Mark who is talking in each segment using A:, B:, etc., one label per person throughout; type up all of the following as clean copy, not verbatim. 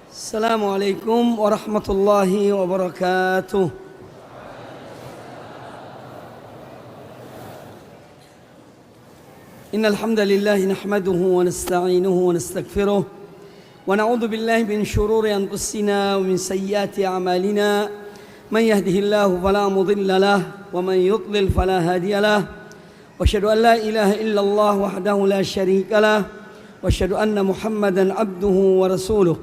A: Assalamualaikum warahmatullahi wabarakatuh. Innal hamdalillah nahmaduhu wa nasta'inuhu wa nastaghfiruh wa na'udzu billahi min shururi anfusina wa min sayyiati a'malina. Man yahdihillahu fala mudilla lahu wa man yudlil fala hadiya lahu. Wa asyhadu an la ilaha illallah wahdahu la syarika lahu wa asyhadu anna Muhammadan abduhu wa rasuluh.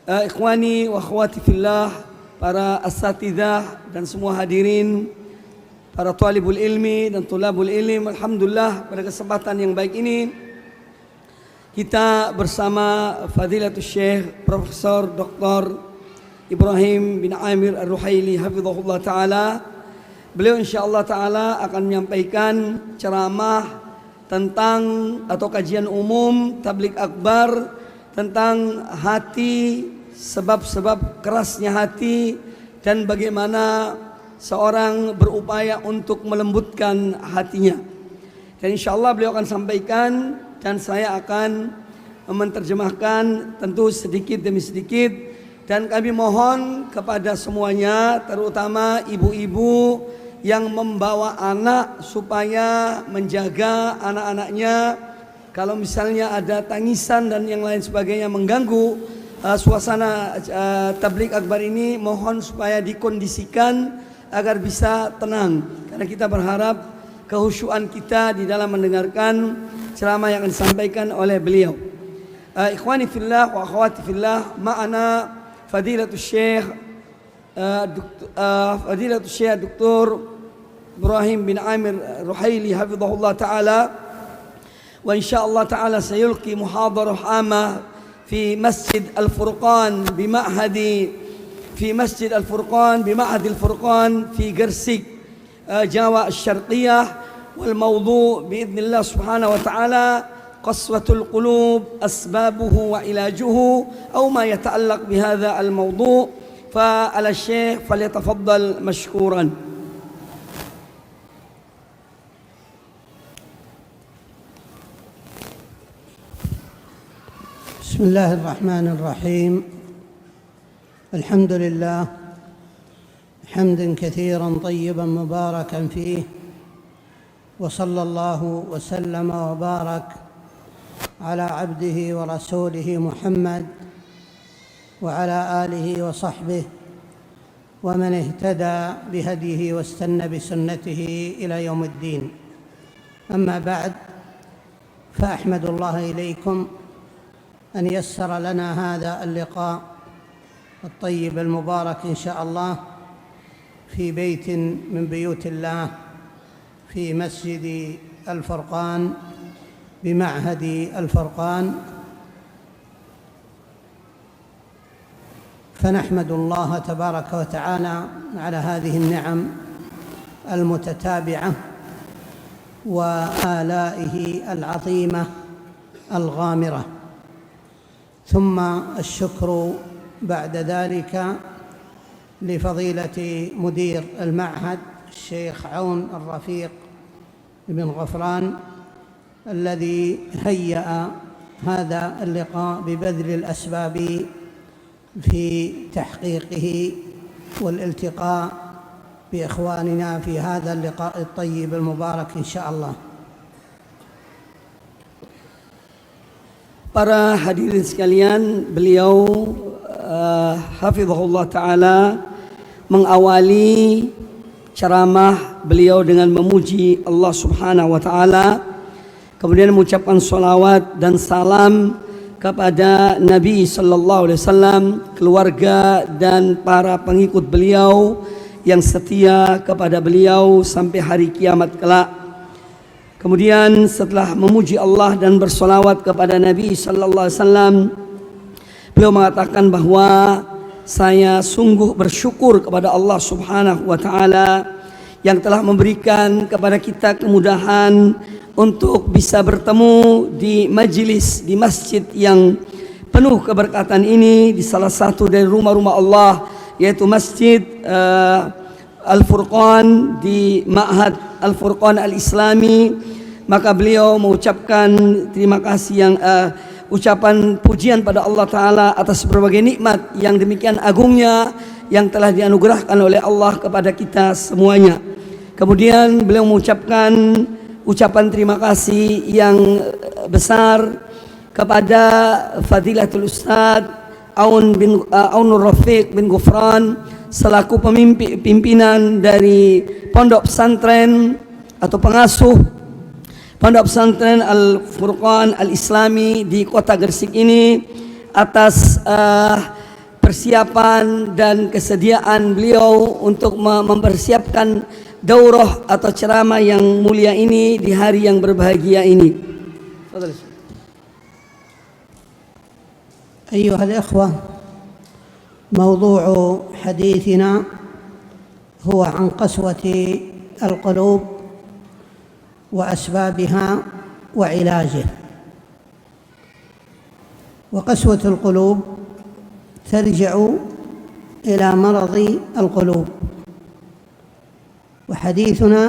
A: Ikhwani wa akhwati fillah, para asatidzah dan semua hadirin, para talibul ilmi dan tulabul ilmi, alhamdulillah pada kesempatan yang baik ini kita bersama Fadilatul Syekh Profesor Dr. Ibrahim bin Amir Ar-Ruhaili hafizahullah taala. Beliau insyaallah taala akan menyampaikan ceramah tentang atau kajian umum tabligh akbar tentang hati, sebab-sebab kerasnya hati dan bagaimana seorang berupaya untuk melembutkan hatinya. Dan insyaallah beliau akan sampaikan dan saya akan menerjemahkan tentu sedikit demi sedikit. Dan kami mohon kepada semuanya, terutama ibu-ibu yang membawa anak, supaya menjaga anak-anaknya. Kalau misalnya ada tangisan dan yang lain sebagainya mengganggu suasana tabligh akbar ini, mohon supaya dikondisikan agar bisa tenang, karena kita berharap kehusyuan kita di dalam mendengarkan ceramah yang akan disampaikan oleh beliau. Ikhwani fillah wa akhwati fillah, ma'ana Fadilatul Syekh Dr. Ibrahim bin Amir Ruhaili hafizahullah taala. Wa insyaallah taala sayulqi muhadarah amah fi Masjid Al-Furqan في مسجد الفرقان بمعهد الفرقان في قرسك جاوة الشرقية. والموضوع بإذن الله سبحانه وتعالى قسوة القلوب، أسبابه وعلاجه أو ما يتعلق بهذا الموضوع. فعلى الشيخ فليتفضل مشكورا.
B: بسم الله الرحمن الرحيم. الحمد لله حمدا كثيرا طيبا مباركا فيه، وصلى الله وسلم وبارك على عبده ورسوله محمد وعلى آله وصحبه ومن اهتدى بهديه واستنى بسنته إلى يوم الدين. أما بعد، فأحمد الله إليكم أن يسر لنا هذا اللقاء الطيب المبارك إن شاء الله في بيت من بيوت الله في مسجد الفرقان بمعهد الفرقان. فنحمد الله تبارك وتعالى على هذه النعم المتتابعة وآلائه العظيمة الغامرة. ثم الشكر بعد ذلك لفضيلة مدير المعهد الشيخ عون الرفيق بن غفران الذي هيأ هذا اللقاء ببذل الأسباب في تحقيقه والالتقاء بإخواننا في هذا اللقاء الطيب المبارك إن شاء الله.
A: Para hadirin sekalian, beliau hafizahullah ta'ala mengawali ceramah beliau dengan memuji Allah subhanahu wa ta'ala, kemudian mengucapkan salawat dan salam kepada Nabi sallallahu alaihi wasallam, keluarga dan para pengikut beliau yang setia kepada beliau sampai hari kiamat kelak. Kemudian setelah memuji Allah dan bersolawat kepada Nabi sallallahu alaihi wasallam, beliau mengatakan bahwa saya sungguh bersyukur kepada Allah subhanahu wa ta'ala yang telah memberikan kepada kita kemudahan untuk bisa bertemu di majelis, di masjid yang penuh keberkatan ini, di salah satu dari rumah-rumah Allah, yaitu Masjid Al-Furqan di Ma'had Al-Furqan Al-Islami maka beliau mengucapkan terima kasih yang ucapan pujian pada Allah Ta'ala atas berbagai nikmat yang demikian agungnya yang telah dianugerahkan oleh Allah kepada kita semuanya. Kemudian beliau mengucapkan ucapan terima kasih yang besar kepada Fadilatul Ustaz Aunur Rafiq bin Gufran selaku pimpinan dari Pondok Pesantren atau pengasuh Pondok Pesantren Al-Furqan Al-Islami di Kota Gresik ini atas persiapan dan kesediaan beliau untuk mempersiapkan daurah atau ceramah yang mulia ini di hari yang berbahagia ini.
B: أيها الإخوة، موضوع حديثنا هو عن قسوة القلوب وأسبابها وعلاجه. وقسوة القلوب ترجع إلى مرض القلوب، وحديثنا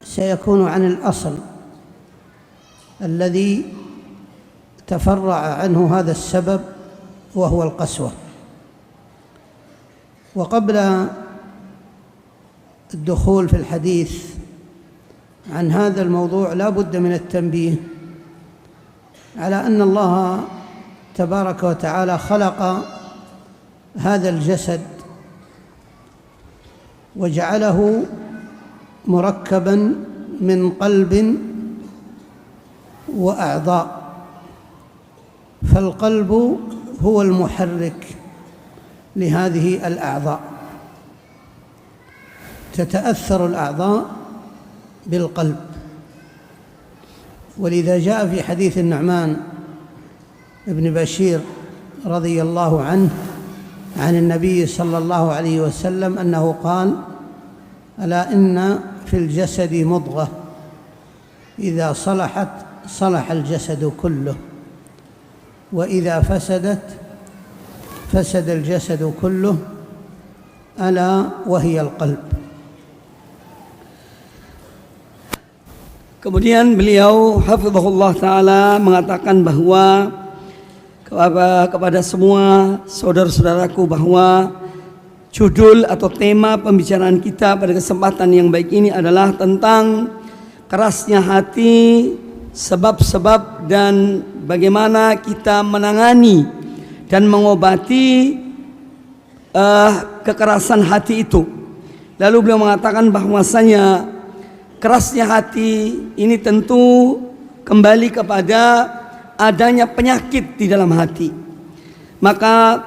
B: سيكون عن الأصل الذي تفرع عنه هذا السبب وهو القسوة. وقبل الدخول في الحديث عن هذا الموضوع لا بد من التنبيه على أن الله تبارك وتعالى خلق هذا الجسد وجعله مركبا من قلب وأعضاء، فالقلب هو المحرك لهذه الأعضاء، تتأثر الأعضاء بالقلب. ولذا جاء في حديث النعمان بن بشير رضي الله عنه عن النبي صلى الله عليه وسلم أنه قال: ألا إن في الجسد مضغة إذا صلحت صلح الجسد كله، وإذا فسدت فسد الجسد كله، ألا وهي القلب.
A: Kemudian beliau hafizahullah ta'ala mengatakan bahwa kepada semua saudara-saudaraku bahwa judul atau tema pembicaraan kita pada kesempatan yang baik ini adalah tentang kerasnya hati, sebab-sebab dan bagaimana kita menangani dan mengobati kekerasan hati itu. Lalu beliau mengatakan bahwasanya kerasnya hati ini tentu kembali kepada adanya penyakit di dalam hati. Maka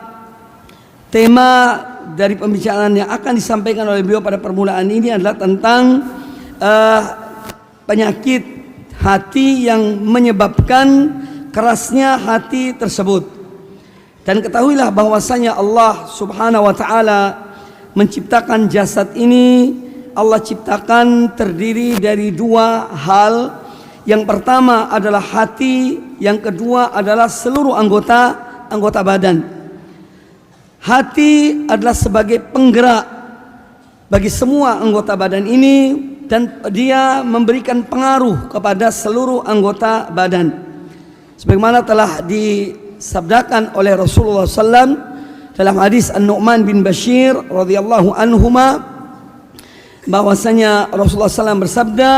A: tema dari pembicaraan yang akan disampaikan oleh beliau pada permulaan ini adalah tentang penyakit hati yang menyebabkan kerasnya hati tersebut. Dan ketahuilah bahwasanya Allah Subhanahu wa taala menciptakan jasad ini, Allah ciptakan terdiri dari dua hal. Yang pertama adalah hati, yang kedua adalah seluruh anggota badan. Hati adalah sebagai penggerak bagi semua anggota badan ini dan dia memberikan pengaruh kepada seluruh anggota badan. Sebagaimana telah disabdakan oleh Rasulullah SAW dalam hadis An-Nu'man bin Bashir radhiyallahu anhuma, bahwasanya Rasulullah SAW bersabda,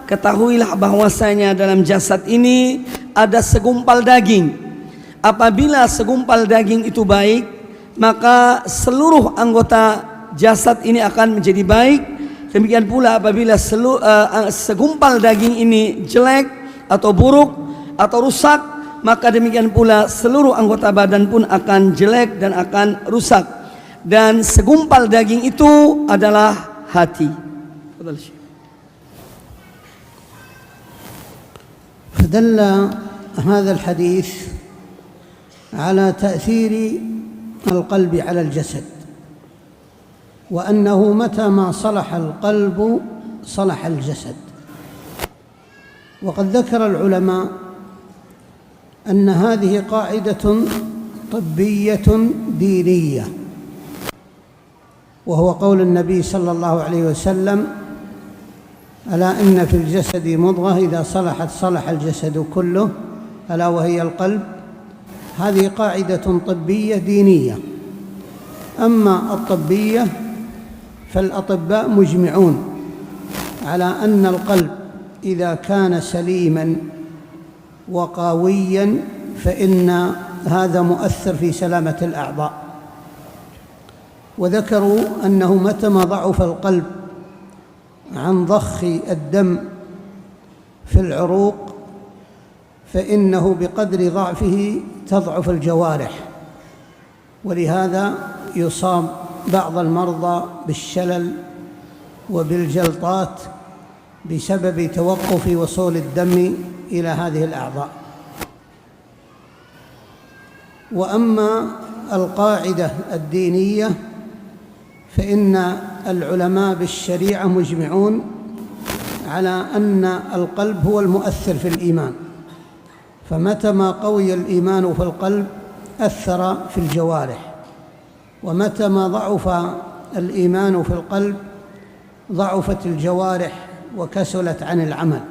A: ketahuilah bahwasanya dalam jasad ini ada segumpal daging. Apabila segumpal daging itu baik, maka seluruh anggota jasad ini akan menjadi baik. Demikian pula apabila segumpal daging ini jelek atau buruk atau rusak, maka demikian pula seluruh anggota badan pun akan jelek dan akan rusak. Dan segumpal daging itu adalah hati.
B: فدل هذا الحديث على تأثير القلب على الجسد، وأنه متى ما صلح القلب صلح الجسد. وقد ذكر العلماء أن هذه قاعدة طبية دينية، وهو قول النبي صلى الله عليه وسلم: ألا إن في الجسد مضغة إذا صلحت صلح الجسد كله ألا وهي القلب. هذه قاعدة طبية دينية. أما الطبية فالأطباء مجمعون على أن القلب إذا كان سليما وقويا فإن هذا مؤثر في سلامة الأعضاء، وذكروا أنه متى ضعف القلب عن ضخ الدم في العروق فإنه بقدر ضعفه تضعف الجوارح، ولهذا يصاب بعض المرضى بالشلل وبالجلطات بسبب توقف وصول الدم إلى هذه الأعضاء. وأما القاعدة الدينية فإن العلماء بالشريعة مجمعون على أن القلب هو المؤثر في الإيمان، فمتى ما قوي الإيمان في القلب أثر في الجوارح، ومتى ما ضعف الإيمان في القلب ضعفت الجوارح وكسلت عن العمل.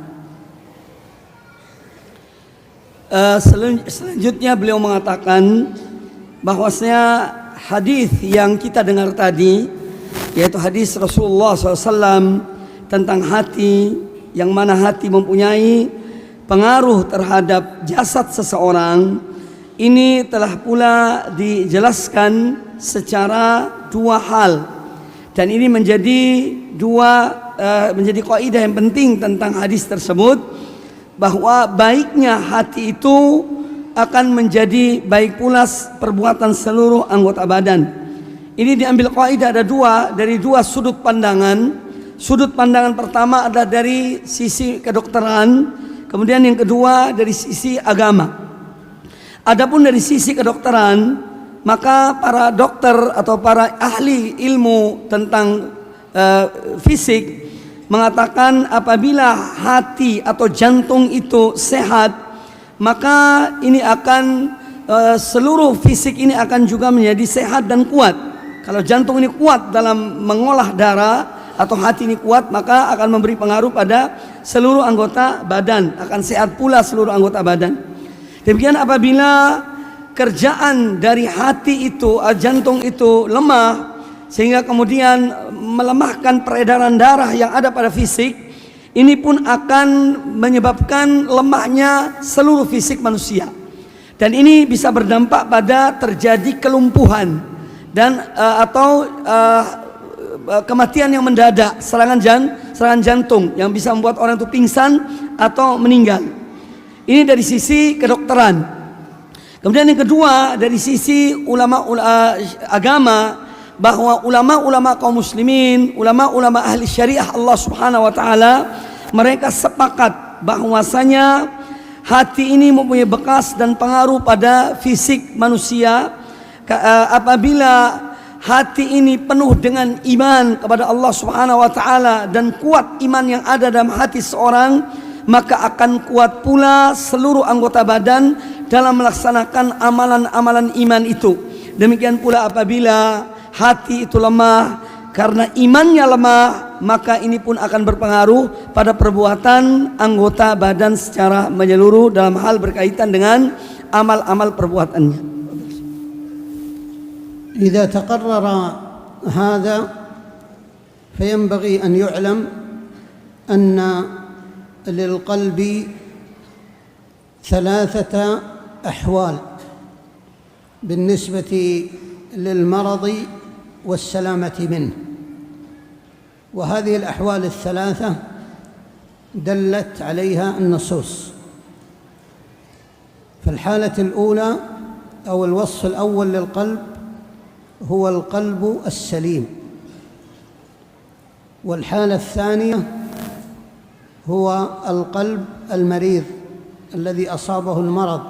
A: Selanjutnya beliau mengatakan bahwasanya hadis yang kita dengar tadi, yaitu hadis Rasulullah SAW tentang hati, yang mana hati mempunyai pengaruh terhadap jasad seseorang, ini telah pula dijelaskan secara dua hal, dan ini menjadi kaidah yang penting tentang hadis tersebut, bahwa baiknya hati itu akan menjadi baik pula perbuatan seluruh anggota badan. Ini diambil kaidah dari dua sudut pandangan. Sudut pandangan pertama adalah dari sisi kedokteran, kemudian yang kedua dari sisi agama. Adapun dari sisi kedokteran, maka para dokter atau para ahli ilmu tentang fisik mengatakan apabila hati atau jantung itu sehat, maka ini akan seluruh fisik ini akan juga menjadi sehat dan kuat. Kalau jantung ini kuat dalam mengolah darah atau hati ini kuat, maka akan memberi pengaruh pada seluruh anggota badan, akan sehat pula seluruh anggota badan. Demikian apabila kerjaan dari hati itu, jantung itu lemah, sehingga kemudian melemahkan peredaran darah yang ada pada fisik, ini pun akan menyebabkan lemahnya seluruh fisik manusia, dan ini bisa berdampak pada terjadi kelumpuhan dan atau kematian yang mendadak, serangan jantung yang bisa membuat orang itu pingsan atau meninggal. Ini dari sisi kedokteran. Kemudian yang kedua dari sisi agama, bahwa ulama-ulama kaum muslimin, ulama-ulama ahli syariah Allah Subhanahu wa taala, mereka sepakat bahwasanya hati ini mempunyai bekas dan pengaruh pada fisik manusia. Apabila hati ini penuh dengan iman kepada Allah Subhanahu wa taala dan kuat iman yang ada dalam hati seorang, maka akan kuat pula seluruh anggota badan dalam melaksanakan amalan-amalan iman itu. Demikian pula apabila hati itu lemah karena imannya lemah, maka ini pun akan berpengaruh pada perbuatan anggota badan secara menyeluruh dalam hal berkaitan dengan amal-amal perbuatannya.
B: إذا تقرر هذا فينبغي أن يعلم أن للقلب ثلاثة أحوال بالنسبة للمرض والسلامة منه، وهذه الأحوال الثلاثة دلت عليها النصوص. فالحالة الأولى أو الوصف الأول للقلب هو القلب السليم، والحالة الثانية هو القلب المريض الذي أصابه المرض،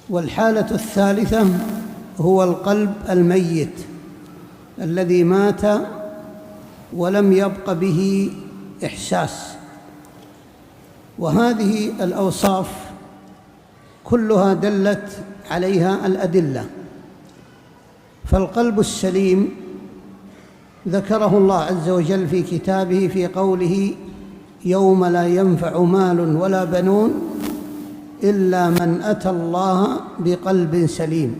B: والحالة الثالثة هو القلب الميت الذي مات ولم يبق به إحساس. وهذه الأوصاف كلها دلت عليها الأدلة. فالقلب السليم ذكره الله عز وجل في كتابه في قوله يوم لا ينفع مال ولا بنون إلا من أتى الله بقلب سليم.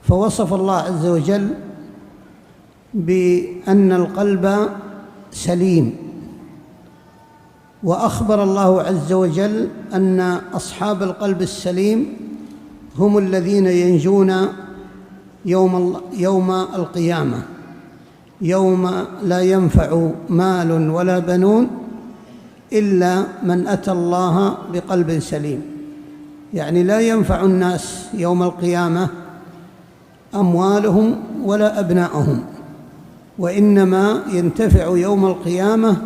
B: فوصف الله عز وجل بأن القلب سليم، وأخبر الله عز وجل أن أصحاب القلب السليم هم الذين ينجون يوم القيامة، يوم لا ينفع مال ولا بنون إلا من أتى الله بقلب سليم. يعني لا ينفع الناس يوم القيامة أموالهم ولا أبناؤهم، وإنما ينتفع يوم القيامة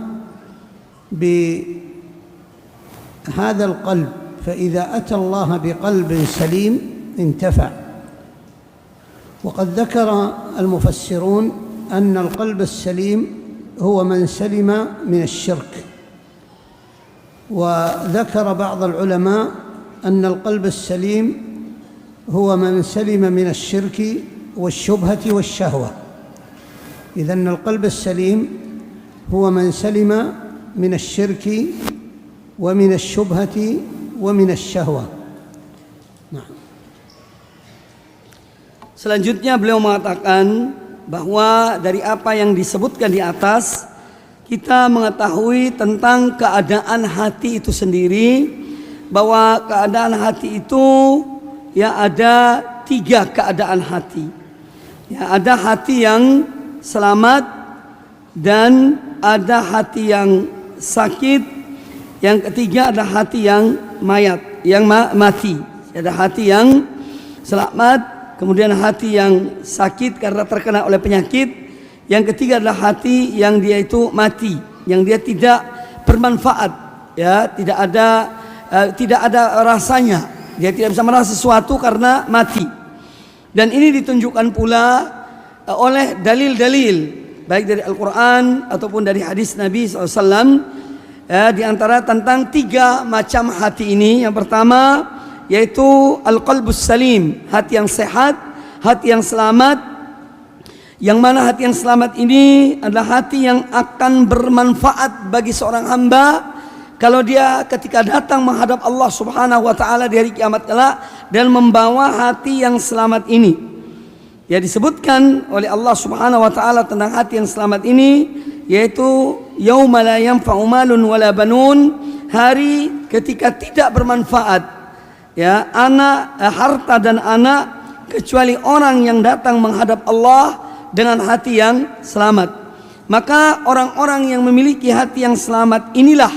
B: بهذا القلب، فإذا أتى الله بقلب سليم انتفع. وقد ذكر المفسرون أن القلب السليم هو من سلم من الشرك، وذكر بعض العلماء أن القلب السليم هو من سلم من الشرك والشبهة والشهوة. إذن القلب السليم هو من سلم من الشرك ومن الشبهة ومن الشهوة. Nah.
A: Selanjutnya beliau mengatakan bahwa dari apa yang disebutkan di atas kita mengetahui tentang keadaan hati itu sendiri, bahwa keadaan hati itu ya ada 3 keadaan hati. Ya, ada hati yang selamat dan ada hati yang sakit. Yang ketiga ada hati yang mayat, yang mati. Ada hati yang selamat, kemudian hati yang sakit karena terkena oleh penyakit. Yang ketiga adalah hati yang dia itu mati, yang dia tidak bermanfaat, ya, tidak ada rasanya. Dia tidak bisa merasa sesuatu karena mati. Dan ini ditunjukkan pula oleh dalil-dalil baik dari Al-Quran ataupun dari hadis Nabi SAW. Di antara tentang 3 macam hati ini. Yang pertama yaitu al-qalbus salim, hati yang sehat, hati yang selamat. Yang mana hati yang selamat ini adalah hati yang akan bermanfaat bagi seorang hamba kalau dia ketika datang menghadap Allah Subhanahu wa taala di hari kiamat kelak dan membawa hati yang selamat ini. Ya, disebutkan oleh Allah Subhanahu wa taala tentang hati yang selamat ini yaitu yauma la yanfa'u malun wala banun, hari ketika tidak bermanfaat ya harta dan anak kecuali orang yang datang menghadap Allah dengan hati yang selamat. Maka orang-orang yang memiliki hati yang selamat inilah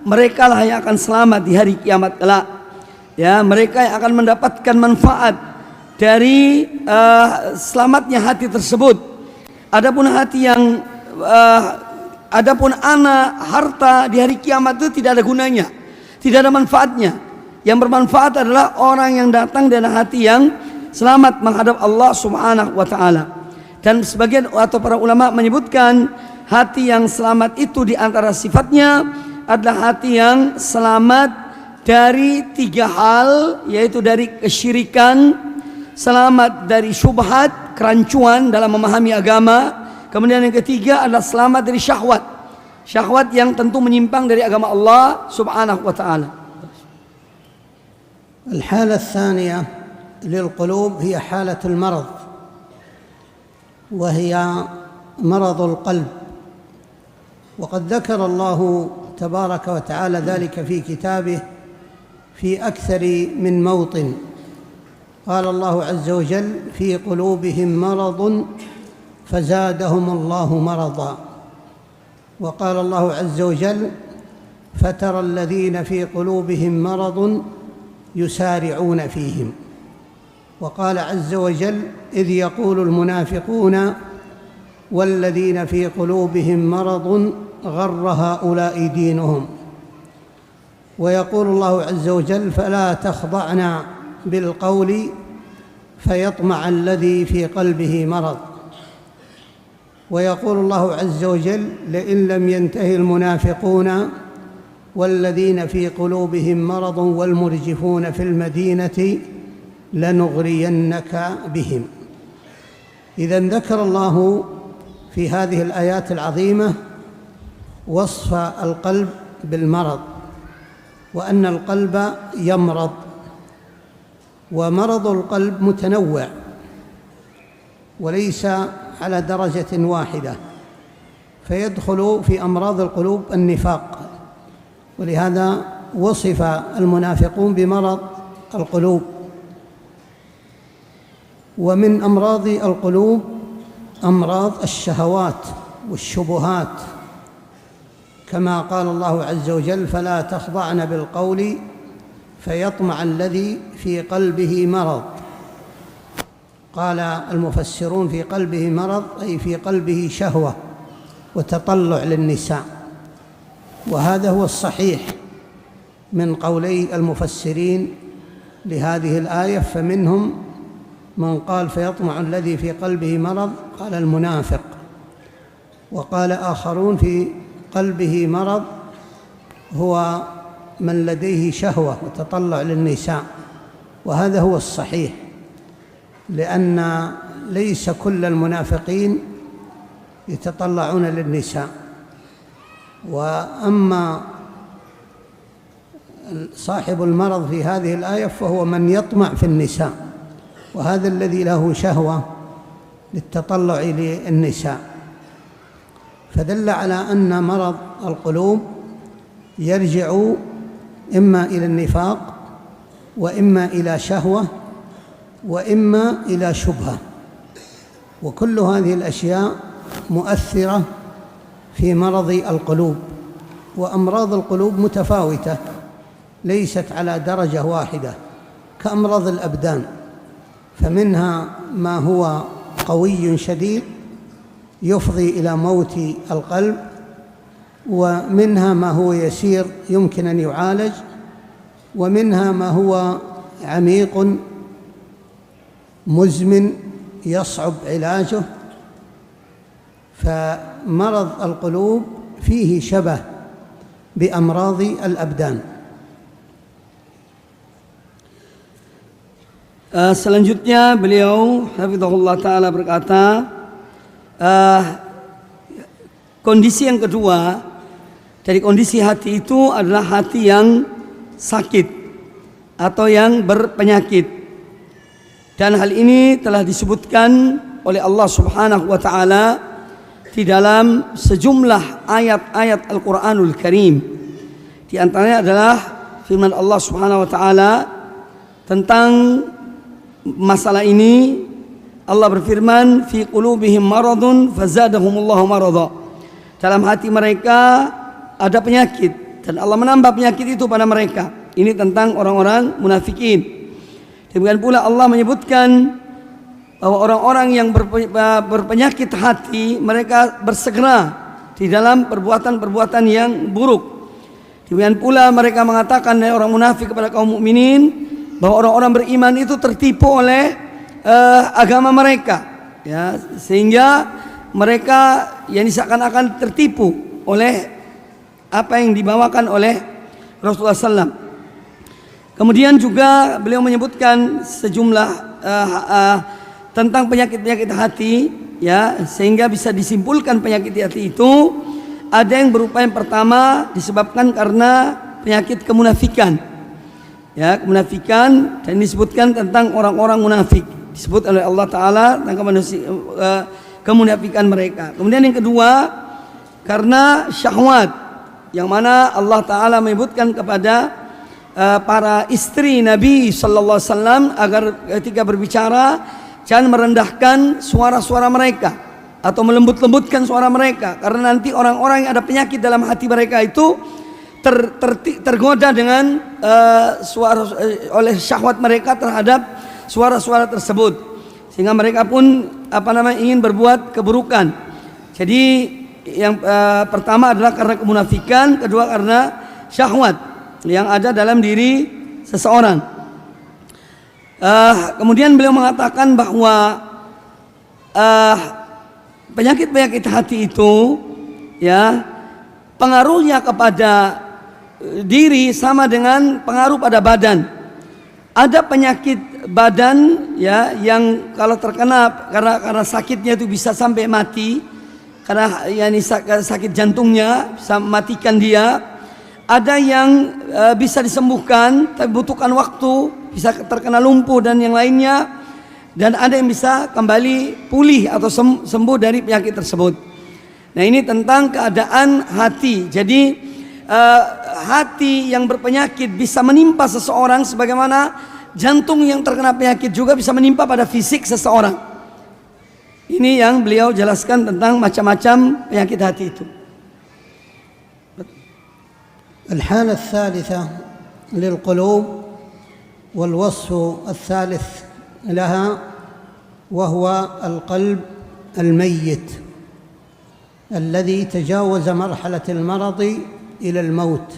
A: mereka lah yang akan selamat di hari kiamat kelak. Ya, mereka yang akan mendapatkan manfaat dari selamatnya hati tersebut. Adapun hati yang adapun anak, harta di hari kiamat itu tidak ada gunanya, tidak ada manfaatnya. Yang bermanfaat adalah orang yang datang dengan hati yang selamat menghadap Allah Subhanahu wa taala. Dan sebagian atau para ulama menyebutkan hati yang selamat itu di antara sifatnya adalah hati yang selamat dari 3 hal, yaitu dari kesyirikan, selamat dari syubhat, kerancuan dalam memahami agama. Kemudian yang ketiga adalah selamat dari syahwat, syahwat yang tentu menyimpang dari agama Allah Subhanahu wa taala.
B: الحالة الثانية للقلوب هي حالة المرض، وهي مرض القلب. وقد ذكر الله تبارك وتعالى ذلك في كتابه في أكثر من موطن. قال الله عز وجل في قلوبهم مرض فزادهم الله مرضا. وقال الله عز وجل فترى الذين في قلوبهم مرض يسارعون فيهم. وقال عز وجل إذ يقول المنافقون والذين في قلوبهم مرض غر هؤلاء دينهم. ويقول الله عز وجل فلا تخضعن بالقول فيطمع الذي في قلبه مرض. ويقول الله عز وجل لئن لم ينتهي المنافقون والذين في قلوبهم مرض والمرجفون في المدينة لنغرينك بهم. إذن ذكر الله في هذه الآيات العظيمة وصف القلب بالمرض، وأن القلب يمرض، ومرض القلب متنوع وليس على درجة واحدة، فيدخل في أمراض القلوب النفاق، ولهذا وصف المنافقون بمرض القلوب. ومن أمراض القلوب أمراض الشهوات والشبهات، كما قال الله عز وجل: فلا تخضعن بالقول فيطمع الذي في قلبه مرض. قال المفسرون: في قلبه مرض أي في قلبه شهوة وتطلع للنساء، وهذا هو الصحيح من قولي المفسرين لهذه الآية. فمنهم من قال فيطمع الذي في قلبه مرض، قال المنافق، وقال آخرون في قلبه مرض هو من لديه شهوة وتطلع للنساء، وهذا هو الصحيح، لأن ليس كل المنافقين يتطلعون للنساء، وأما صاحب المرض في هذه الآية فهو من يطمع في النساء، وهذا الذي له شهوة للتطلع للنساء. فدل على أن مرض القلوب يرجع إما إلى النفاق، وإما إلى شهوة، وإما إلى شبهة، وكل هذه الأشياء مؤثرة في مرض القلوب. وأمراض القلوب متفاوتة ليست على درجة واحدة كأمراض الأبدان، فمنها ما هو قوي شديد يفضي إلى موت القلب، ومنها ما هو يسير يمكن أن يعالج، ومنها ما هو عميق مزمن يصعب علاجه. فمرض القلوب فيه شبه بأمراض الأبدان.
A: Selanjutnya beliau hafizahullah ta'ala berkata, kondisi yang kedua dari kondisi hati itu adalah hati yang sakit atau yang berpenyakit, dan hal ini telah disebutkan oleh Allah Subhanahu wa ta'ala di dalam sejumlah ayat-ayat Al-Quranul Karim. Di antaranya adalah firman Allah Subhanahu wa ta'ala tentang masalah ini. Allah berfirman, fi qulubihim maradun fazadahumullahu marada. Dalam hati mereka ada penyakit dan Allah menambah penyakit itu pada mereka. Ini tentang orang-orang munafikin. Demikian pula Allah menyebutkan bahwa orang-orang yang berpenyakit hati, mereka bersegera di dalam perbuatan-perbuatan yang buruk. Demikian pula mereka mengatakan dari orang munafik kepada kaum mukminin bahwa orang-orang beriman itu tertipu oleh agama mereka, ya, sehingga mereka yang seakan-akan tertipu oleh apa yang dibawakan oleh Rasulullah SAW. Kemudian juga beliau menyebutkan sejumlah tentang penyakit-penyakit hati, ya, sehingga bisa disimpulkan penyakit hati itu ada yang berupa yang pertama disebabkan karena penyakit kemunafikan. Ya, kemunafikan, dan disebutkan tentang orang-orang munafik, disebut oleh Allah Ta'ala tentang kemunafikan mereka. Kemudian yang kedua karena syahwat, yang mana Allah Ta'ala menyebutkan kepada para istri Nabi Sallallahu Alaihi Wasallam agar ketika berbicara jangan merendahkan suara-suara mereka atau melembut-lembutkan suara mereka, karena nanti orang-orang yang ada penyakit dalam hati mereka itu tergoda dengan oleh syahwat mereka terhadap suara-suara tersebut, sehingga mereka pun ingin berbuat keburukan. Jadi yang pertama adalah karena kemunafikan, kedua karena syahwat yang ada dalam diri seseorang. Kemudian beliau mengatakan bahwa penyakit-penyakit hati itu, ya, pengaruhnya kepada diri sama dengan pengaruh pada badan. Ada penyakit badan, ya, yang kalau terkena karena sakitnya itu bisa sampai mati, karena yani sakit jantungnya bisa mematikan dia. Ada yang bisa disembuhkan tapi butuhkan waktu, bisa terkena lumpuh dan yang lainnya. Dan ada yang bisa kembali pulih atau sembuh dari penyakit tersebut. Nah, ini tentang keadaan hati. Jadi hati yang berpenyakit bisa menimpa seseorang sebagaimana jantung yang terkena penyakit juga bisa menimpa pada fisik seseorang. Ini yang beliau jelaskan tentang macam-macam penyakit hati itu.
B: الحالة الثالثة للقلوب والوصف الثالث لها وهو القلب الميت الذي تجاوز مرحلة المرض إلى الموت.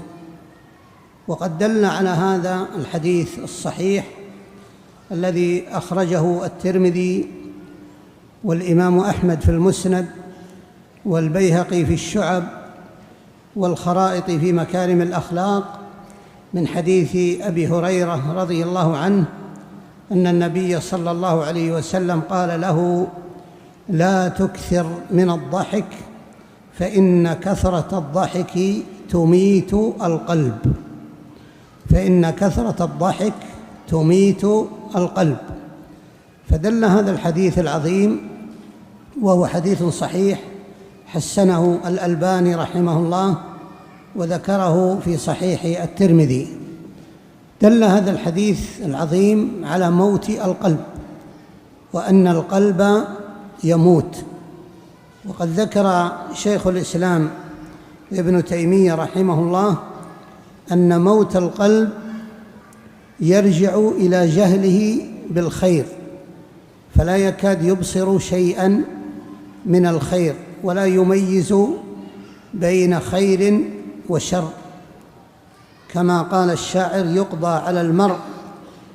B: وقد دل على هذا الحديث الصحيح الذي أخرجه الترمذي والإمام أحمد في المسند والبيهقي في الشعب والخرائط في مكارم الأخلاق من حديث أبي هريرة رضي الله عنه أن النبي صلى الله عليه وسلم قال له: لا تكثر من الضحك فإن كثرة الضحك تميت القلب. فإن كثرة الضحك تميت القلب. فدل هذا الحديث العظيم وهو حديث صحيح حسنه الألباني رحمه الله وذكره في صحيح الترمذي. دل هذا الحديث العظيم على موت القلب وأن القلب يموت. وقد ذكر شيخ الإسلام ابن تيمية رحمه الله أن موت القلب يرجع إلى جهله بالخير، فلا يكاد يبصر شيئا من الخير ولا يميز بين خير وشر، كما قال الشاعر: يقضى على المرء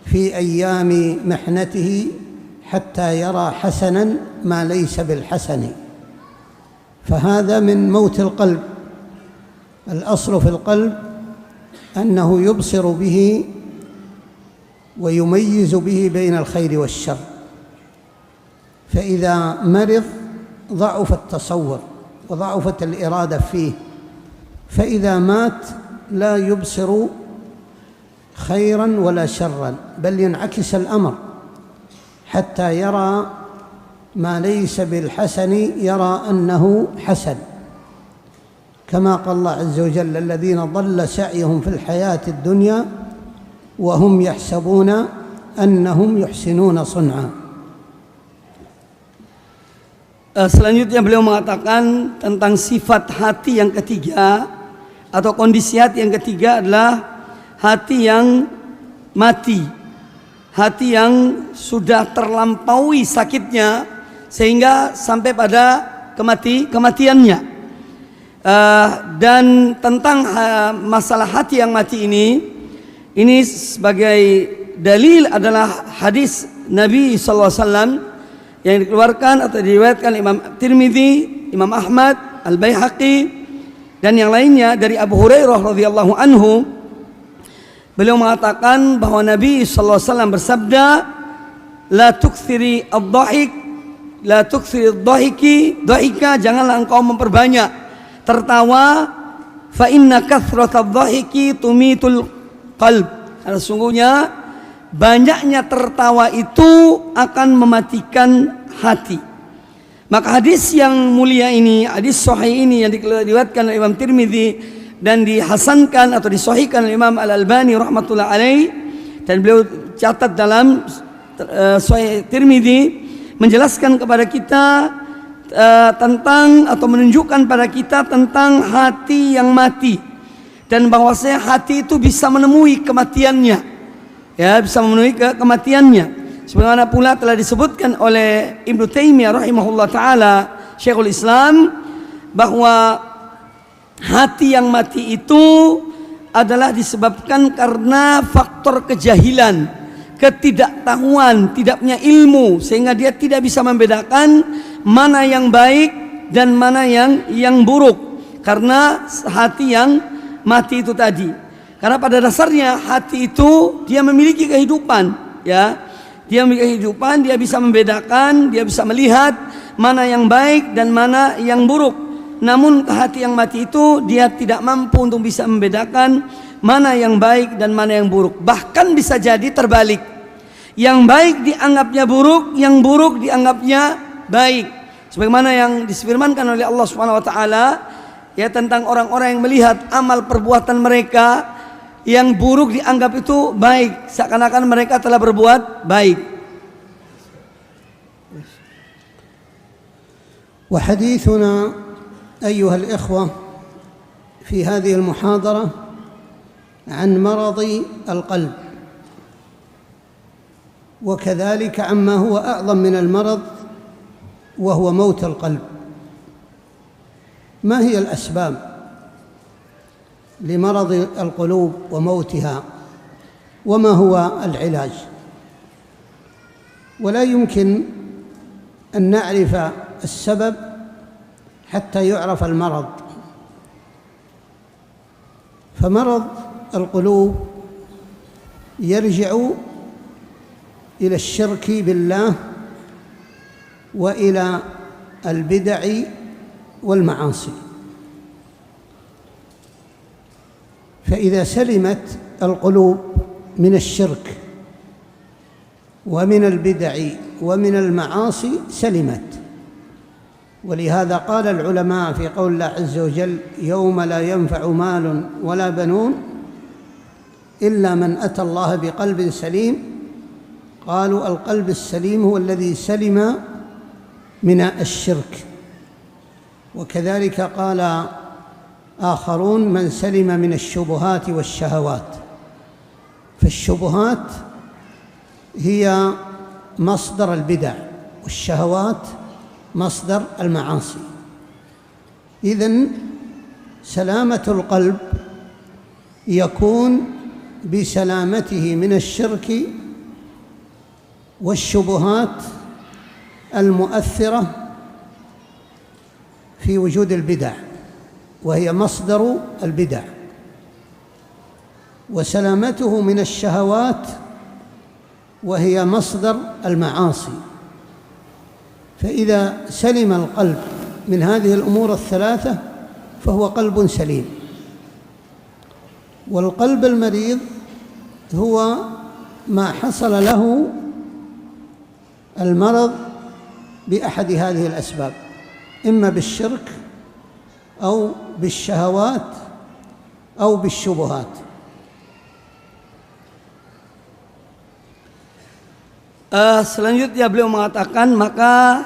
B: في أيام محنته حتى يرى حسنا ما ليس بالحسن. فهذا من موت القلب. الأصل في القلب أنه يبصر به ويميز به بين الخير والشر، فإذا مرض ضعف التصور وضعفت الإرادة فيه، فإذا مات لا يبصر خيرا ولا شرا، بل ينعكس الأمر حتى يرى ما ليس بالحسن يرى أنه حسن، كما قال الله عز وجل: الذين ضل سعيهم في الحياة الدنيا وهم يحسبون أنهم يحسنون صنعا.
A: Selanjutnya beliau mengatakan tentang sifat hati yang ketiga atau kondisi hati yang ketiga adalah hati yang mati, hati yang sudah terlampaui sakitnya sehingga sampai pada kematiannya. Dan tentang masalah hati yang mati ini sebagai dalil adalah hadis Nabi SAW yang dikeluarkan atau diriwayatkan Imam Tirmidzi, Imam Ahmad, Al-Baihaqi dan yang lainnya dari Abu Hurairah radhiyallahu anhu. Beliau mengatakan bahwa Nabi SAW bersabda, la tukthiri ad-dhahik, la tukthiri ad-dhahiki, dhahika, janganlah engkau memperbanyak tertawa, fa inna kathrata ad-dhahiki tumitul qalb, karena sungguhnya banyaknya tertawa itu akan mematikan hati. Maka hadis yang mulia ini, hadis sahih ini yang diriwayatkan oleh Imam Tirmidzi dan dihasankan atau disahihkan oleh Imam Al-Albani rahmatullah alaih, dan beliau catat dalam Sahih Tirmidzi, menjelaskan kepada kita tentang atau menunjukkan pada kita tentang hati yang mati, dan bahwasanya hati itu bisa menemui kematiannya, ya, bisa memenuhi kematiannya. Sebagaimana pula telah disebutkan oleh Ibnu Taimiyah rahimahullah taala, Syekhul Islam, bahwa hati yang mati itu adalah disebabkan karena faktor kejahilan, ketidaktahuan, tidak punya ilmu, sehingga dia tidak bisa membedakan mana yang baik dan mana yang buruk, karena hati yang mati itu tadi. Karena pada dasarnya hati itu dia memiliki kehidupan, ya. Dia memiliki kehidupan, dia bisa membedakan, dia bisa melihat mana yang baik dan mana yang buruk. Namun hati yang mati itu dia tidak mampu untuk bisa membedakan mana yang baik dan mana yang buruk. Bahkan bisa jadi terbalik. Yang baik dianggapnya buruk, yang buruk dianggapnya baik. Sebagaimana yang disfirmankan oleh Allah Subhanahu wa taala ya tentang orang-orang yang melihat amal perbuatan mereka yang buruk dianggap itu baik, seakan-akan mereka telah berbuat baik.
B: وحديثنا أيها الإخوة في هذه المحاضرة عن مرض القلب، وكذلك عما هو أعظم من المرض وهو موت القلب. ما هي الأسباب لمرض القلوب وموتها، وما هو العلاج؟ ولا يمكن أن نعرف السبب حتى يعرف المرض. فمرض القلوب يرجع إلى الشرك بالله وإلى البدع والمعاصي. فإذا سلمت القلوب من الشرك ومن البدع ومن المعاصي سلمت. ولهذا قال العلماء في قول الله عز وجل: يوم لا ينفع مال ولا بنون إلا من أتى الله بقلب سليم. قالوا القلب السليم هو الذي سلم من الشرك. وكذلك قال آخرون: من سلم من الشبهات والشهوات. فالشبهات هي مصدر البدع، والشهوات مصدر المعاصي. إذن سلامة القلب يكون بسلامته من الشرك والشبهات المؤثرة في وجود البدع، وهي مصدر البدع، وسلامته من الشهوات وهي مصدر المعاصي. فإذا سلم القلب من هذه الأمور الثلاثة فهو قلب سليم. والقلب المريض هو ما حصل له المرض بأحد هذه الأسباب، إما بالشرك أو بالشهوات أو بالشبهات.
A: Selanjutnya beliau mengatakan, maka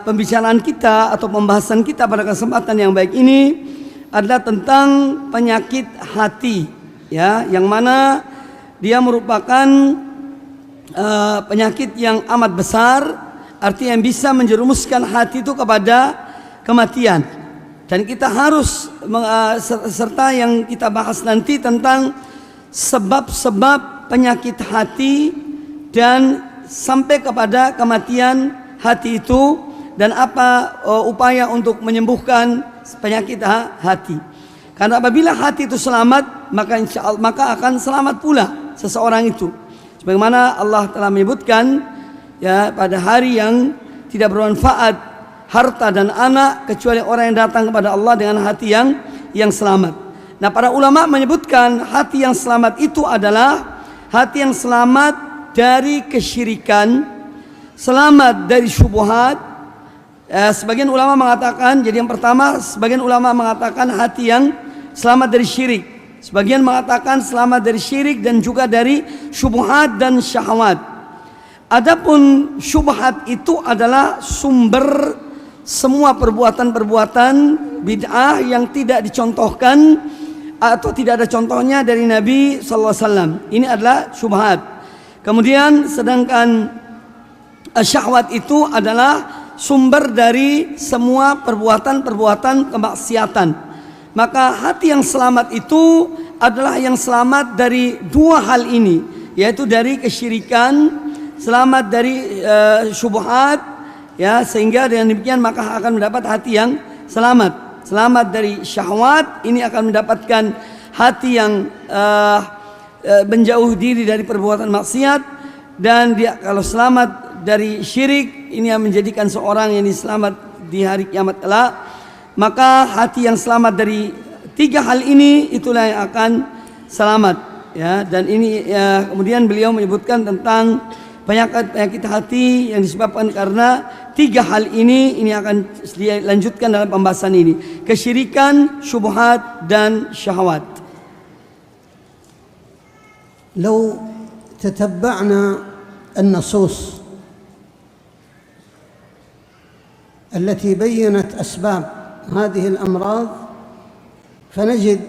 A: pembicaraan kita atau pembahasan kita pada kesempatan yang baik ini adalah tentang penyakit hati, ya, yang mana dia merupakan penyakit yang amat besar, artinya yang bisa menjerumuskan hati itu kepada kematian. Dan kita harus serta yang kita bahas nanti tentang sebab-sebab penyakit hati dan sampai kepada kematian hati itu, dan apa upaya untuk menyembuhkan penyakit hati. Karena apabila hati itu selamat, maka insya Allah maka akan selamat pula seseorang itu. Sebagaimana Allah telah menyebutkan, ya, pada hari yang tidak bermanfaat harta dan anak kecuali orang yang datang kepada Allah dengan hati yang selamat. Nah, para ulama menyebutkan hati yang selamat itu adalah hati yang selamat dari kesyirikan, selamat dari syubhat. Sebagian ulama mengatakan, jadi yang pertama, sebagian ulama mengatakan hati yang selamat dari syirik, sebagian mengatakan selamat dari syirik dan juga dari syubhat dan syahwat. Adapun syubhat itu adalah sumber semua perbuatan-perbuatan bid'ah yang tidak dicontohkan atau tidak ada contohnya dari Nabi SAW. Ini adalah syubhat. Kemudian sedangkan syahwat itu adalah sumber dari semua perbuatan-perbuatan kemaksiatan. Maka hati yang selamat itu adalah yang selamat dari dua hal ini, yaitu dari kesyirikan, selamat dari syubhat, ya, sehingga dengan demikian maka akan mendapat hati yang selamat. Selamat dari syahwat, ini akan mendapatkan hati yang menjauh diri dari perbuatan maksiat. Dan dia kalau selamat dari syirik, ini yang menjadikan seorang yang selamat di hari kiamat kelak. Maka hati yang selamat dari 3 hal ini itulah yang akan selamat, ya. Dan ini ya, kemudian beliau menyebutkan tentang penyakit hati yang disebabkan karena 3 hal ini akan dilanjutkan dalam pembahasan ini: kesyirikan, syubhat, dan syahwat.
B: لو تتبعنا النصوص التي بينت أسباب هذه الأمراض فنجد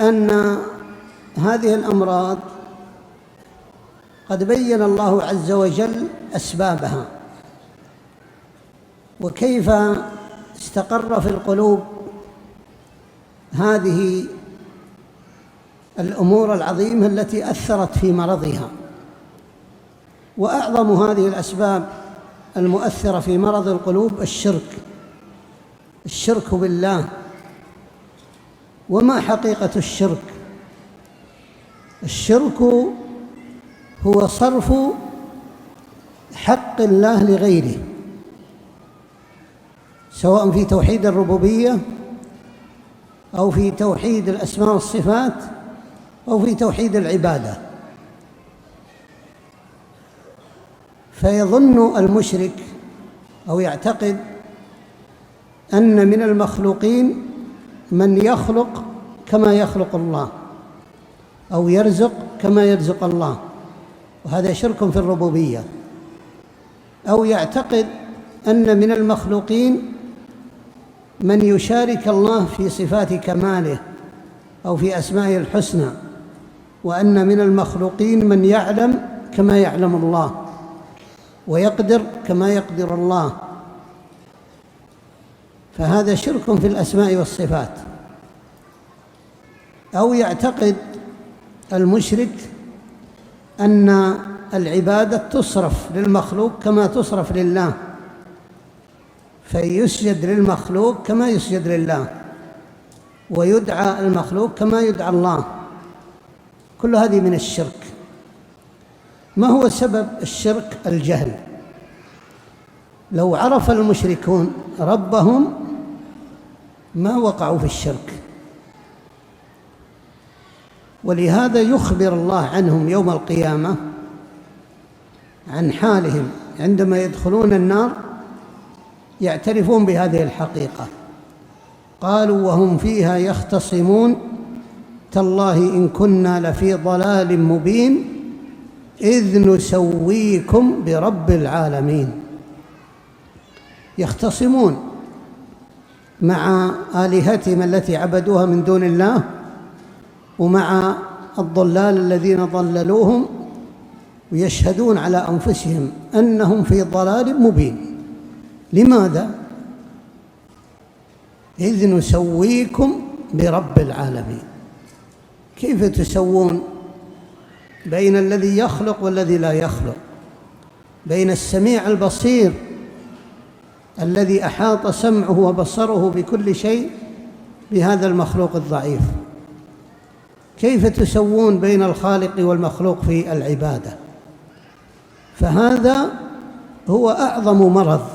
B: أن هذه الأمراض قد بين الله عز وجل أسبابها وكيف استقر في القلوب هذه الأمور العظيمة التي أثرت في مرضها. وأعظم هذه الأسباب المؤثرة في مرض القلوب الشرك بالله. وما حقيقة الشرك؟ الشرك هو صرف حق الله لغيره، سواء في توحيد الربوبية أو في توحيد الأسماء والصفات أو في توحيد العبادة. فيظن المشرك أو يعتقد أن من المخلوقين من يخلق كما يخلق الله أو يرزق كما يرزق الله، وهذا شرك في الربوبية. أو يعتقد أن من المخلوقين من يشارك الله في صفات كماله أو في أسمائه الحسنى، وأن من المخلوقين من يعلم كما يعلم الله ويقدر كما يقدر الله، فهذا شرك في الأسماء والصفات. أو يعتقد المشرك أن العبادة تصرف للمخلوق كما تصرف لله، فيسجد للمخلوق كما يسجد لله، ويدعى المخلوق كما يدعى الله. كل هذه من الشرك. ما هو سبب الشرك؟ الجهل. لو عرف المشركون ربهم ما وقعوا في الشرك. ولهذا يخبر الله عنهم يوم القيامة عن حالهم عندما يدخلون النار، يعترفون بهذه الحقيقة. قالوا وهم فيها يختصمون تالله إن كنا لفي ضلال مبين إذ نسويكم برب العالمين. يختصمون مع آلهتهم التي عبدوها من دون الله ومع الضلال الذين ضللوهم، ويشهدون على أنفسهم أنهم في ضلال مبين. لماذا؟ إذ نسويكم برب العالمين. كيف تسوون بين الذي يخلق والذي لا يخلق، بين السميع البصير الذي أحاط سمعه وبصره بكل شيء بهذا المخلوق الضعيف؟ كيف تسوون بين الخالق والمخلوق في العبادة؟ فهذا هو أعظم مرض.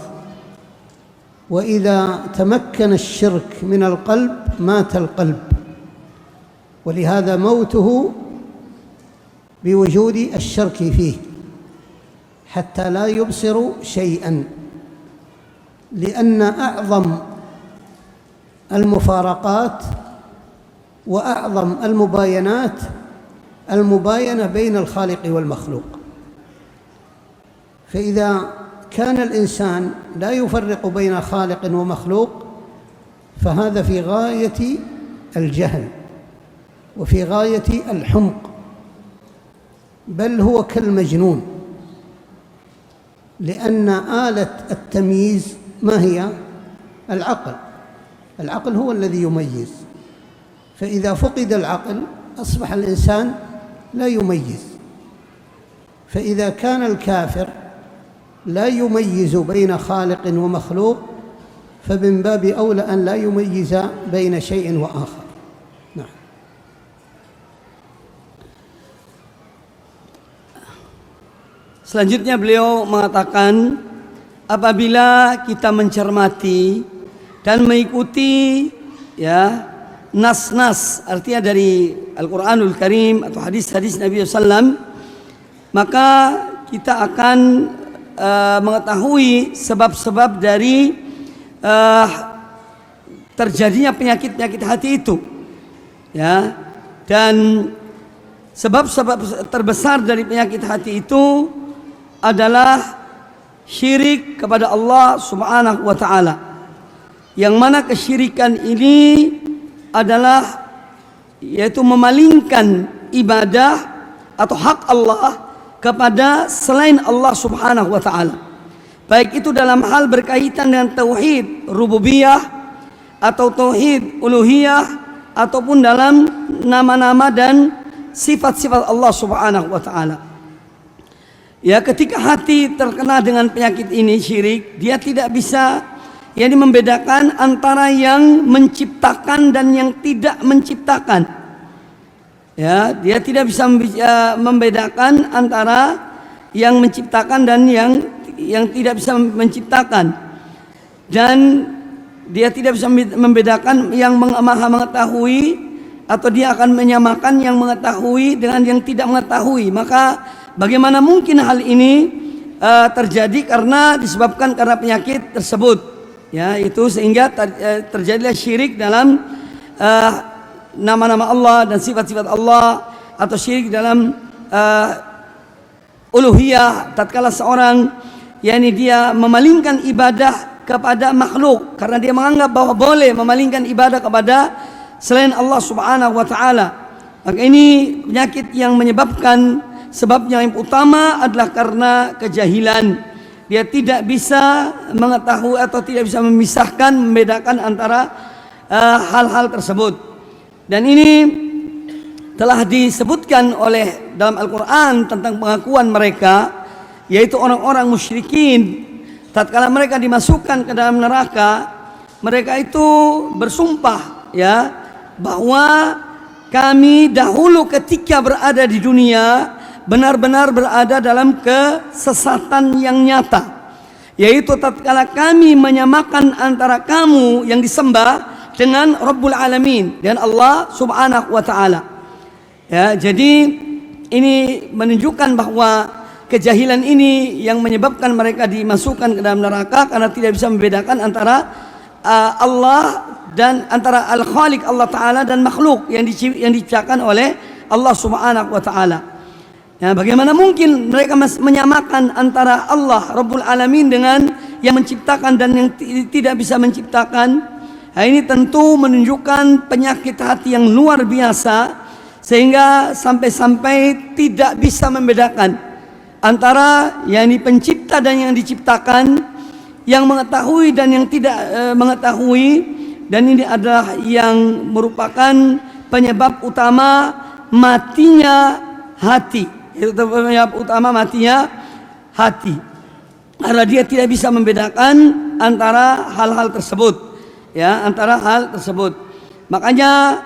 B: وإذا تمكن الشرك من القلب مات القلب، ولهذا موته بوجود الشرك فيه حتى لا يبصر شيئا. لأن أعظم المفارقات وأعظم المباينات المباينة بين الخالق والمخلوق. فإذا كان الإنسان لا يفرق بين خالق ومخلوق فهذا في غاية الجهل وفي غاية الحمق، بل هو كالمجنون. لأن آلة التمييز ما هي؟ العقل. العقل هو الذي يميز. فإذا فقد العقل أصبح الإنسان لا يميز. فإذا كان الكافر لا يميز بين خالق ومخلوق فمن باب أولى أن لا يميز بين شيء وآخر. نعم.
A: Selanjutnya beliau mengatakan, apabila kita mencermati dan mengikuti ya nas-nas, artinya dari Al-Quranul Karim atau hadis-hadis Nabi SAW, maka kita akan mengetahui sebab-sebab dari terjadinya penyakit-penyakit hati itu, ya. Dan sebab-sebab terbesar dari penyakit hati itu adalah syirik kepada Allah Subhanahu wa taala. Yang mana kesyirikan ini adalah yaitu memalingkan ibadah atau hak Allah kepada selain Allah Subhanahu wa taala. Baik itu dalam hal berkaitan dengan tauhid rububiyah atau tauhid uluhiyah ataupun dalam nama-nama dan sifat-sifat Allah Subhanahu wa taala. Ya, ketika hati terkena dengan penyakit ini syirik, dia tidak bisa membedakan antara yang menciptakan dan yang tidak menciptakan. Ya, dia tidak bisa membedakan antara yang menciptakan dan yang tidak bisa menciptakan. Dan dia tidak bisa membedakan yang maha mengetahui atau dia akan menyamakan yang mengetahui dengan yang tidak mengetahui. Maka bagaimana mungkin hal ini terjadi disebabkan karena penyakit tersebut. Ya, itu sehingga terjadilah syirik dalam nama-nama Allah dan sifat-sifat Allah, atau syirik dalam uluhiyah tatkala seorang dia memalingkan ibadah kepada makhluk karena dia menganggap bahwa boleh memalingkan ibadah kepada selain Allah Subhanahu wa taala. Maka ini penyakit yang menyebabkan sebabnya yang utama adalah karena kejahilan. Dia tidak bisa mengetahui atau tidak bisa memisahkan, membedakan antara hal-hal tersebut. Dan ini telah disebutkan oleh dalam Al-Quran tentang pengakuan mereka, yaitu orang-orang musyrikin. Tatkala mereka dimasukkan ke dalam neraka, mereka itu bersumpah ya bahwa kami dahulu ketika berada di dunia benar-benar berada dalam kesesatan yang nyata, yaitu tatkala kami menyamakan antara kamu yang disembah dengan Rabbul Alamin dan Allah Subhanahu wa taala. Ya, jadi ini menunjukkan bahwa kejahilan ini yang menyebabkan mereka dimasukkan ke dalam neraka karena tidak bisa membedakan antara Allah dan antara Al-Khaliq Allah taala dan makhluk yang diciptakan oleh Allah Subhanahu wa taala. Ya, bagaimana mungkin mereka menyamakan antara Allah Rabbul Alamin dengan yang menciptakan dan yang tidak bisa menciptakan? Nah, ini tentu menunjukkan penyakit hati yang luar biasa, sehingga sampai-sampai tidak bisa membedakan antara pencipta dan yang diciptakan, yang mengetahui dan yang tidak mengetahui. Dan ini adalah yang merupakan penyebab utama matinya hati. Itu penyebab utama matinya hati, karena dia tidak bisa membedakan antara hal-hal tersebut, ya, antara hal tersebut. Makanya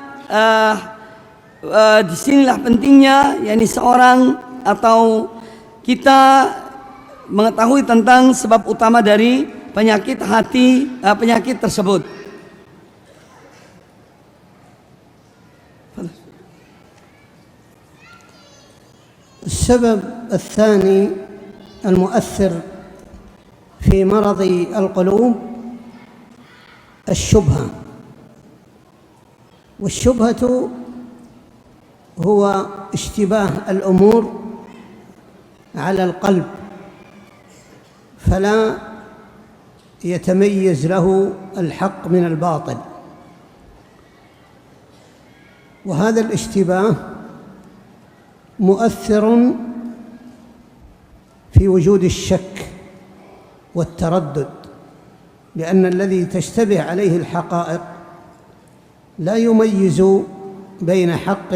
A: disinilah pentingnya seorang atau kita mengetahui tentang sebab utama dari penyakit hati, penyakit tersebut.
B: السبب الثاني المؤثر في مرض القلوب الشبهة، والشبهة هو اشتباه الأمور على القلب فلا يتميز له الحق من الباطل، وهذا الاشتباه مؤثر في وجود الشك والتردد، لأن الذي تشتبه عليه الحقائق لا يميز بين حق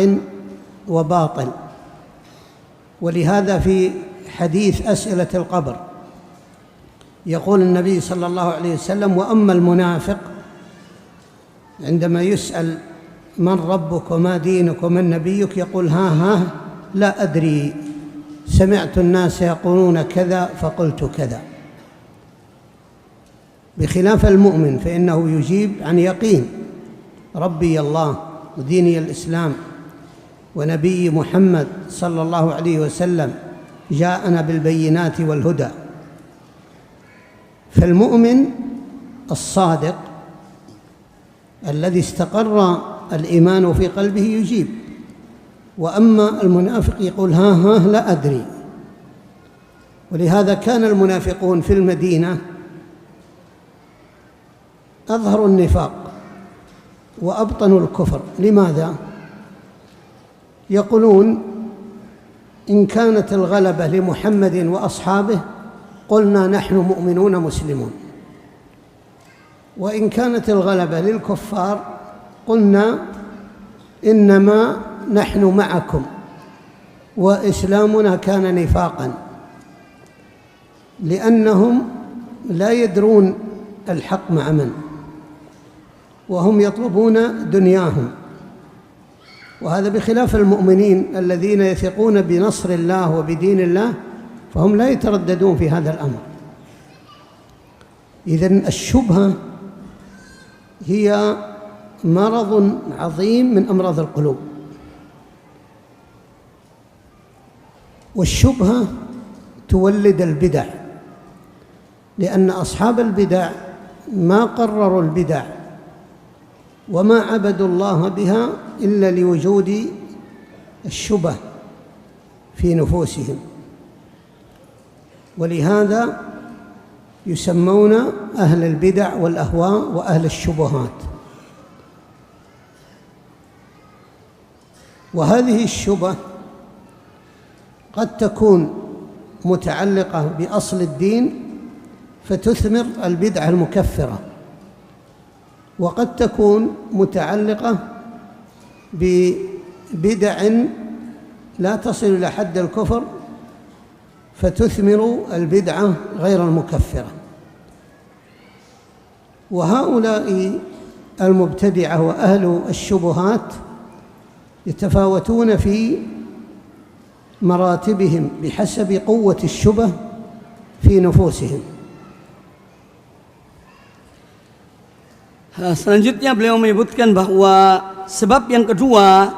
B: وباطل. ولهذا في حديث أسئلة القبر يقول النبي صلى الله عليه وسلم: وأما المنافق عندما يسأل من ربك وما دينك ومن نبيك يقول ها لا أدري سمعت الناس يقولون كذا فقلت كذا. بخلاف المؤمن فإنه يجيب عن يقين: ربي الله وديني الإسلام ونبي محمد صلى الله عليه وسلم جاءنا بالبينات والهدى. فالمؤمن الصادق الذي استقر الإيمان في قلبه يجيب. وأما المنافق يقول ها لا أدري. ولهذا كان المنافقون في المدينة أظهروا النفاق وأبطنوا الكفر. لماذا؟ يقولون: إن كانت الغلبة لمحمد وأصحابه قلنا نحن مؤمنون مسلمون، وإن كانت الغلبة للكفار قلنا إنما نحن معكم وإسلامنا كان نفاقا، لأنهم لا يدرون الحق مع من، وهم يطلبون دنياهم. وهذا بخلاف المؤمنين الذين يثقون بنصر الله وبدين الله، فهم لا يترددون في هذا الأمر. إذن الشبهة هي مرض عظيم من أمراض القلوب، والشبهة تولد البدع، لأن أصحاب البدع ما قرروا البدع وما عبدوا الله بها إلا لوجود الشبه في نفوسهم، ولهذا يسمون أهل البدع والأهواء وأهل الشبهات. وهذه الشبه قد تكون متعلقة بأصل الدين فتثمر البدعة المكفرة، وقد تكون متعلقة ببدع لا تصل إلى حد الكفر فتثمر البدعة غير المكفرة. وهؤلاء المبتدعة وأهل الشبهات يتفاوتون في مراتبهم بحسب قوة الشبه في نفوسهم.
A: Selanjutnya beliau menyebutkan bahwa sebab yang kedua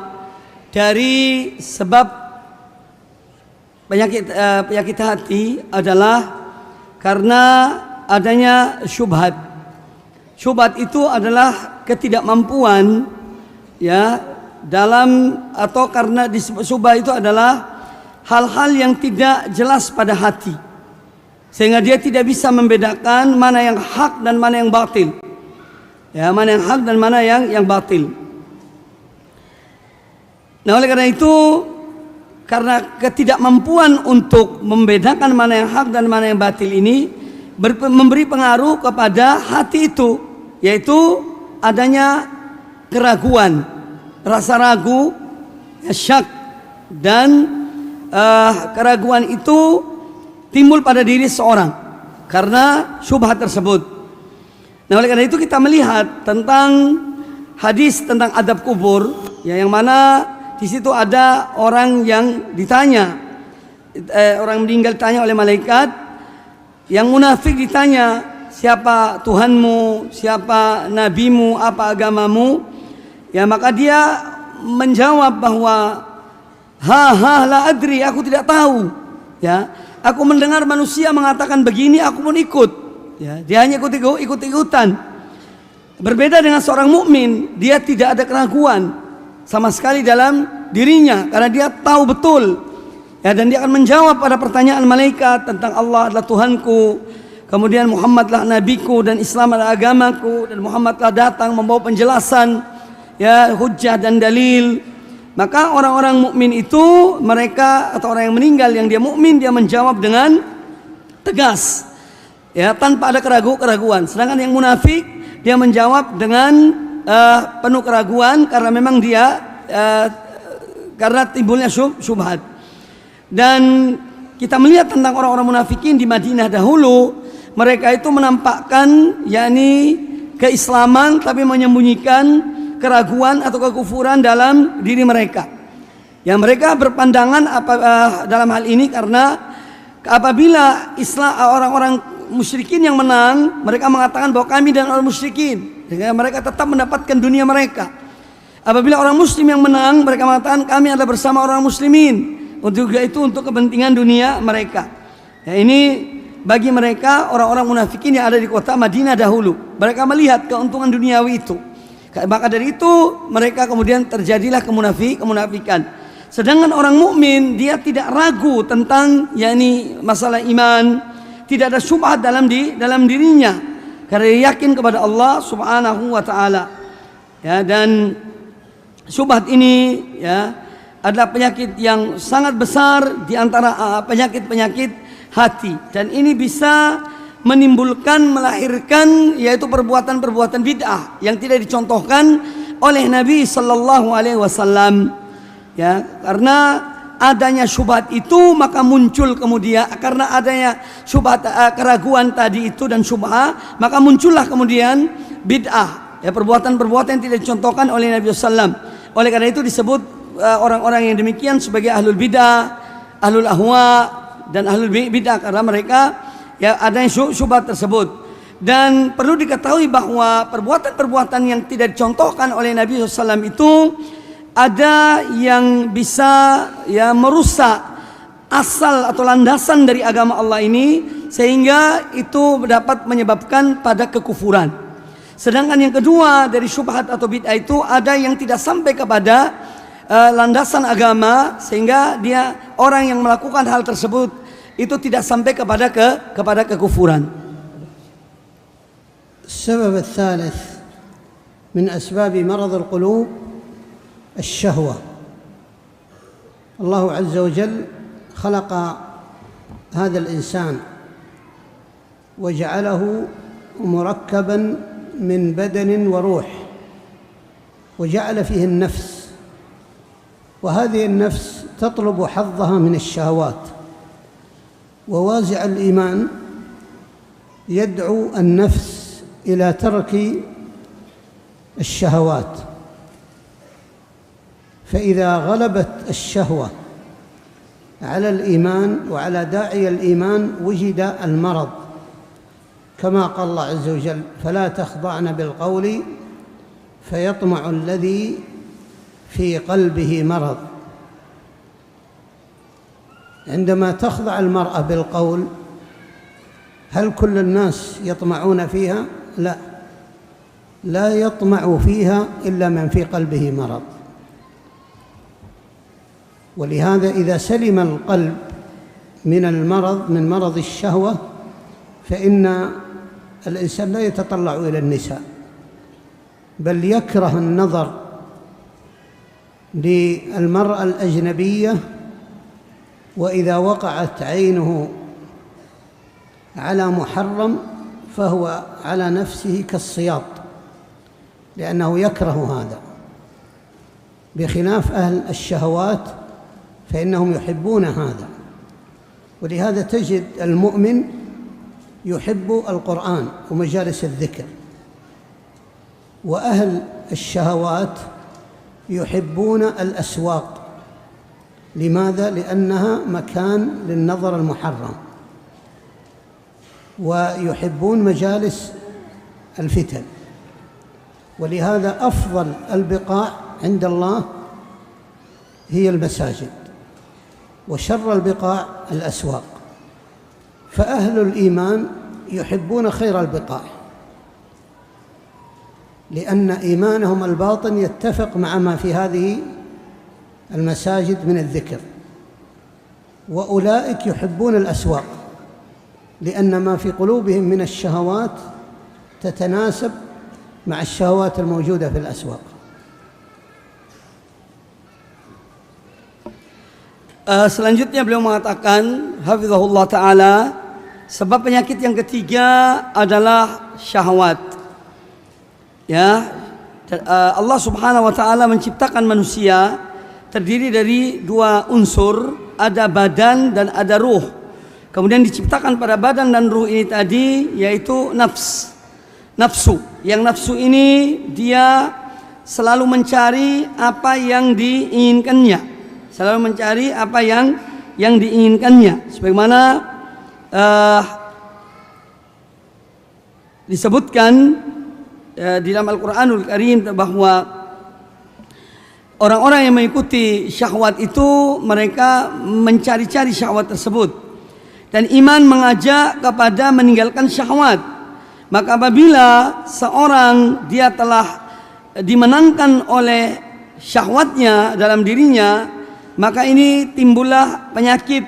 A: dari sebab penyakit hati adalah karena adanya syubhat. Syubhat itu adalah ketidakmampuan ya dalam, atau karena disebut syubhat itu adalah hal-hal yang tidak jelas pada hati, sehingga dia tidak bisa membedakan mana yang hak dan mana yang batil. Ya, mana yang hak dan mana yang batil. Nah, oleh karena itu, karena ketidakmampuan untuk membedakan mana yang hak dan mana yang batil ini memberi pengaruh kepada hati itu, yaitu adanya keraguan, rasa ragu, syak, dan keraguan itu timbul pada diri seorang karena syubhat tersebut. Nah, oleh karena itu kita melihat tentang hadis tentang adab kubur, ya, yang mana di situ ada orang yang ditanya, orang meninggal ditanya oleh malaikat, yang munafik ditanya, siapa Tuhanmu, siapa nabimu, apa agamamu? Ya, maka dia menjawab bahwa la adri, aku tidak tahu. Ya, aku mendengar manusia mengatakan begini, aku pun ikut. Ya, dia hanya ikut-ikutan. Berbeda dengan seorang mukmin, dia tidak ada keraguan sama sekali dalam dirinya karena dia tahu betul. Ya, dan dia akan menjawab pada pertanyaan malaikat tentang Allah adalah Tuhanku, kemudian Muhammadlah nabiku dan Islam adalah agamaku, dan Muhammadlah datang membawa penjelasan, ya, hujjah dan dalil. Maka orang-orang mukmin itu, mereka atau orang yang meninggal yang dia mukmin, dia menjawab dengan tegas, ya, tanpa ada keraguan. Sedangkan yang munafik dia menjawab dengan penuh keraguan karena memang dia karena timbulnya syubhat. Dan kita melihat tentang orang-orang munafikin di Madinah dahulu, mereka itu menampakkan yakni keislaman tapi menyembunyikan keraguan atau kekufuran dalam diri mereka. Ya, mereka berpandangan dalam hal ini karena apabila Islam orang-orang musyrikin yang menang, mereka mengatakan bahwa kami dan orang musyrikin, sehingga mereka tetap mendapatkan dunia mereka. Apabila orang muslim yang menang, mereka mengatakan kami adalah bersama orang muslimin, untuk itu untuk kepentingan dunia mereka. Ya, ini bagi mereka orang-orang munafikin yang ada di kota Madinah dahulu, mereka melihat keuntungan duniawi itu. Maka dari itu mereka kemudian terjadilah kemunafikan. Sedangkan orang mukmin dia tidak ragu tentang masalah iman, tidak ada syubhat dalam dirinya karena dia yakin kepada Allah Subhanahu wa taala. Ya, dan syubhat ini ya adalah penyakit yang sangat besar di antara penyakit-penyakit hati, dan ini bisa melahirkan yaitu perbuatan-perbuatan bid'ah yang tidak dicontohkan oleh Nabi sallallahu alaihi wasallam. Ya, karena adanya syubhat itu maka muncul kemudian, karena adanya syubhat keraguan tadi itu dan syubhat, maka muncullah kemudian bid'ah, ya, perbuatan-perbuatan yang tidak dicontohkan oleh Nabi sallallahu alaihi wasallam. Oleh karena itu disebut orang-orang yang demikian sebagai ahlul bid'ah, ahlul ahwa dan ahlul bid'ah, karena mereka ya adanya syubhat tersebut. Dan perlu diketahui bahwa perbuatan-perbuatan yang tidak dicontohkan oleh Nabi sallallahu alaihi wasallam itu ada yang bisa ya merusak asal atau landasan dari agama Allah ini, sehingga itu dapat menyebabkan pada kekufuran. Sedangkan yang kedua dari syubhat atau bid'ah itu ada yang tidak sampai kepada landasan agama, sehingga dia orang yang melakukan hal tersebut itu tidak sampai kepada kekufuran.
B: السبب الثالث من أسباب مرض القلوب الشهوة. الله عز وجل خلق هذا الإنسان وجعله مركبا من بدن وروح، وجعل فيه النفس، وهذه النفس تطلب حظها من الشهوات، ووازع الإيمان يدعو النفس إلى ترك الشهوات، فإذا غلبت الشهوة على الإيمان وعلى داعي الإيمان وجد المرض، كما قال الله عز وجل: فلا تخضعن بالقول فيطمع الذي في قلبه مرض. عندما تخضع المرأة بالقول، هل كل الناس يطمعون فيها؟ لا يطمع فيها إلا من في قلبه مرض. ولهذا إذا سلم القلب من مرض الشهوة فإن الإنسان لا يتطلع إلى النساء، بل يكره النظر للمرأة الأجنبية، وإذا وقعت عينه على محرم فهو على نفسه كالصياط، لأنه يكره هذا، بخلاف أهل الشهوات فإنهم يحبون هذا. ولهذا تجد المؤمن يحب القرآن ومجالس الذكر، وأهل الشهوات يحبون الأسواق. لماذا؟ لأنها مكان للنظر المحرم، ويحبون مجالس الفتن. ولهذا أفضل البقاع عند الله هي المساجد، وشر البقاع الأسواق. فأهل الإيمان يحبون خير البقاع، لأن إيمانهم الباطن يتفق مع ما في هذه المساجد من الذكر. وأولئك يحبون الأسواق، لأن ما في قلوبهم من الشهوات تتناسب مع الشهوات الموجودة في الأسواق.
A: Selanjutnya beliau mengatakan, hafizahullah ta'ala, sebab penyakit yang ketiga adalah syahwat. Ya, Allah subhanahu wa ta'ala menciptakan manusia terdiri dari dua unsur, ada badan dan ada ruh. Kemudian diciptakan pada badan dan ruh ini tadi yaitu nafsu. Yang nafsu ini dia selalu mencari apa yang diinginkannya. selalu mencari apa yang diinginkannya. Sebagaimana disebutkan di dalam Al-Qur'anul Karim bahwa orang-orang yang mengikuti syahwat itu mereka mencari-cari syahwat tersebut, dan iman mengajak kepada meninggalkan syahwat. Maka apabila seorang dia telah dimenangkan oleh syahwatnya dalam dirinya, maka ini timbullah penyakit.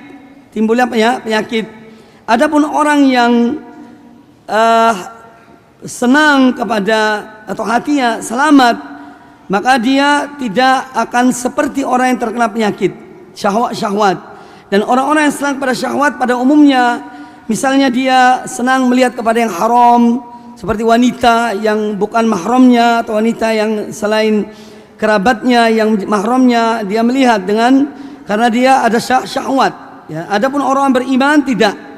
A: Adapun orang yang senang kepada atau hatinya selamat, maka dia tidak akan seperti orang yang terkena penyakit syahwat. Dan orang-orang yang senang pada syahwat pada umumnya, misalnya dia senang melihat kepada yang haram, seperti wanita yang bukan mahramnya atau wanita yang selain kerabatnya yang mahramnya, dia melihat karena dia ada syahwat. Ya, adapun orang beriman tidak.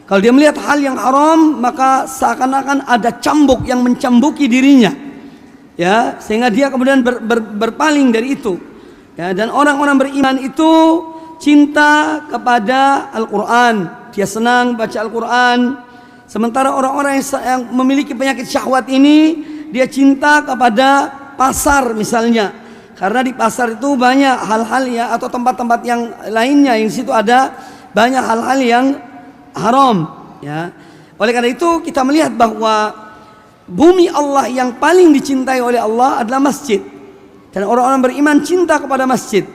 A: Kalau dia melihat hal yang haram, maka seakan-akan ada cambuk yang mencambuki dirinya, ya, sehingga dia kemudian berpaling dari itu. Ya, dan orang-orang beriman itu cinta kepada Al-Quran, dia senang baca Al-Quran. Sementara orang-orang yang memiliki penyakit syahwat ini, dia cinta kepada pasar misalnya, karena di pasar itu banyak hal-hal ya, atau tempat-tempat yang lainnya yang situ ada banyak hal-hal yang haram, ya. Oleh karena itu kita melihat bahwa bumi Allah yang paling dicintai oleh Allah adalah masjid, dan orang-orang beriman cinta kepada masjid.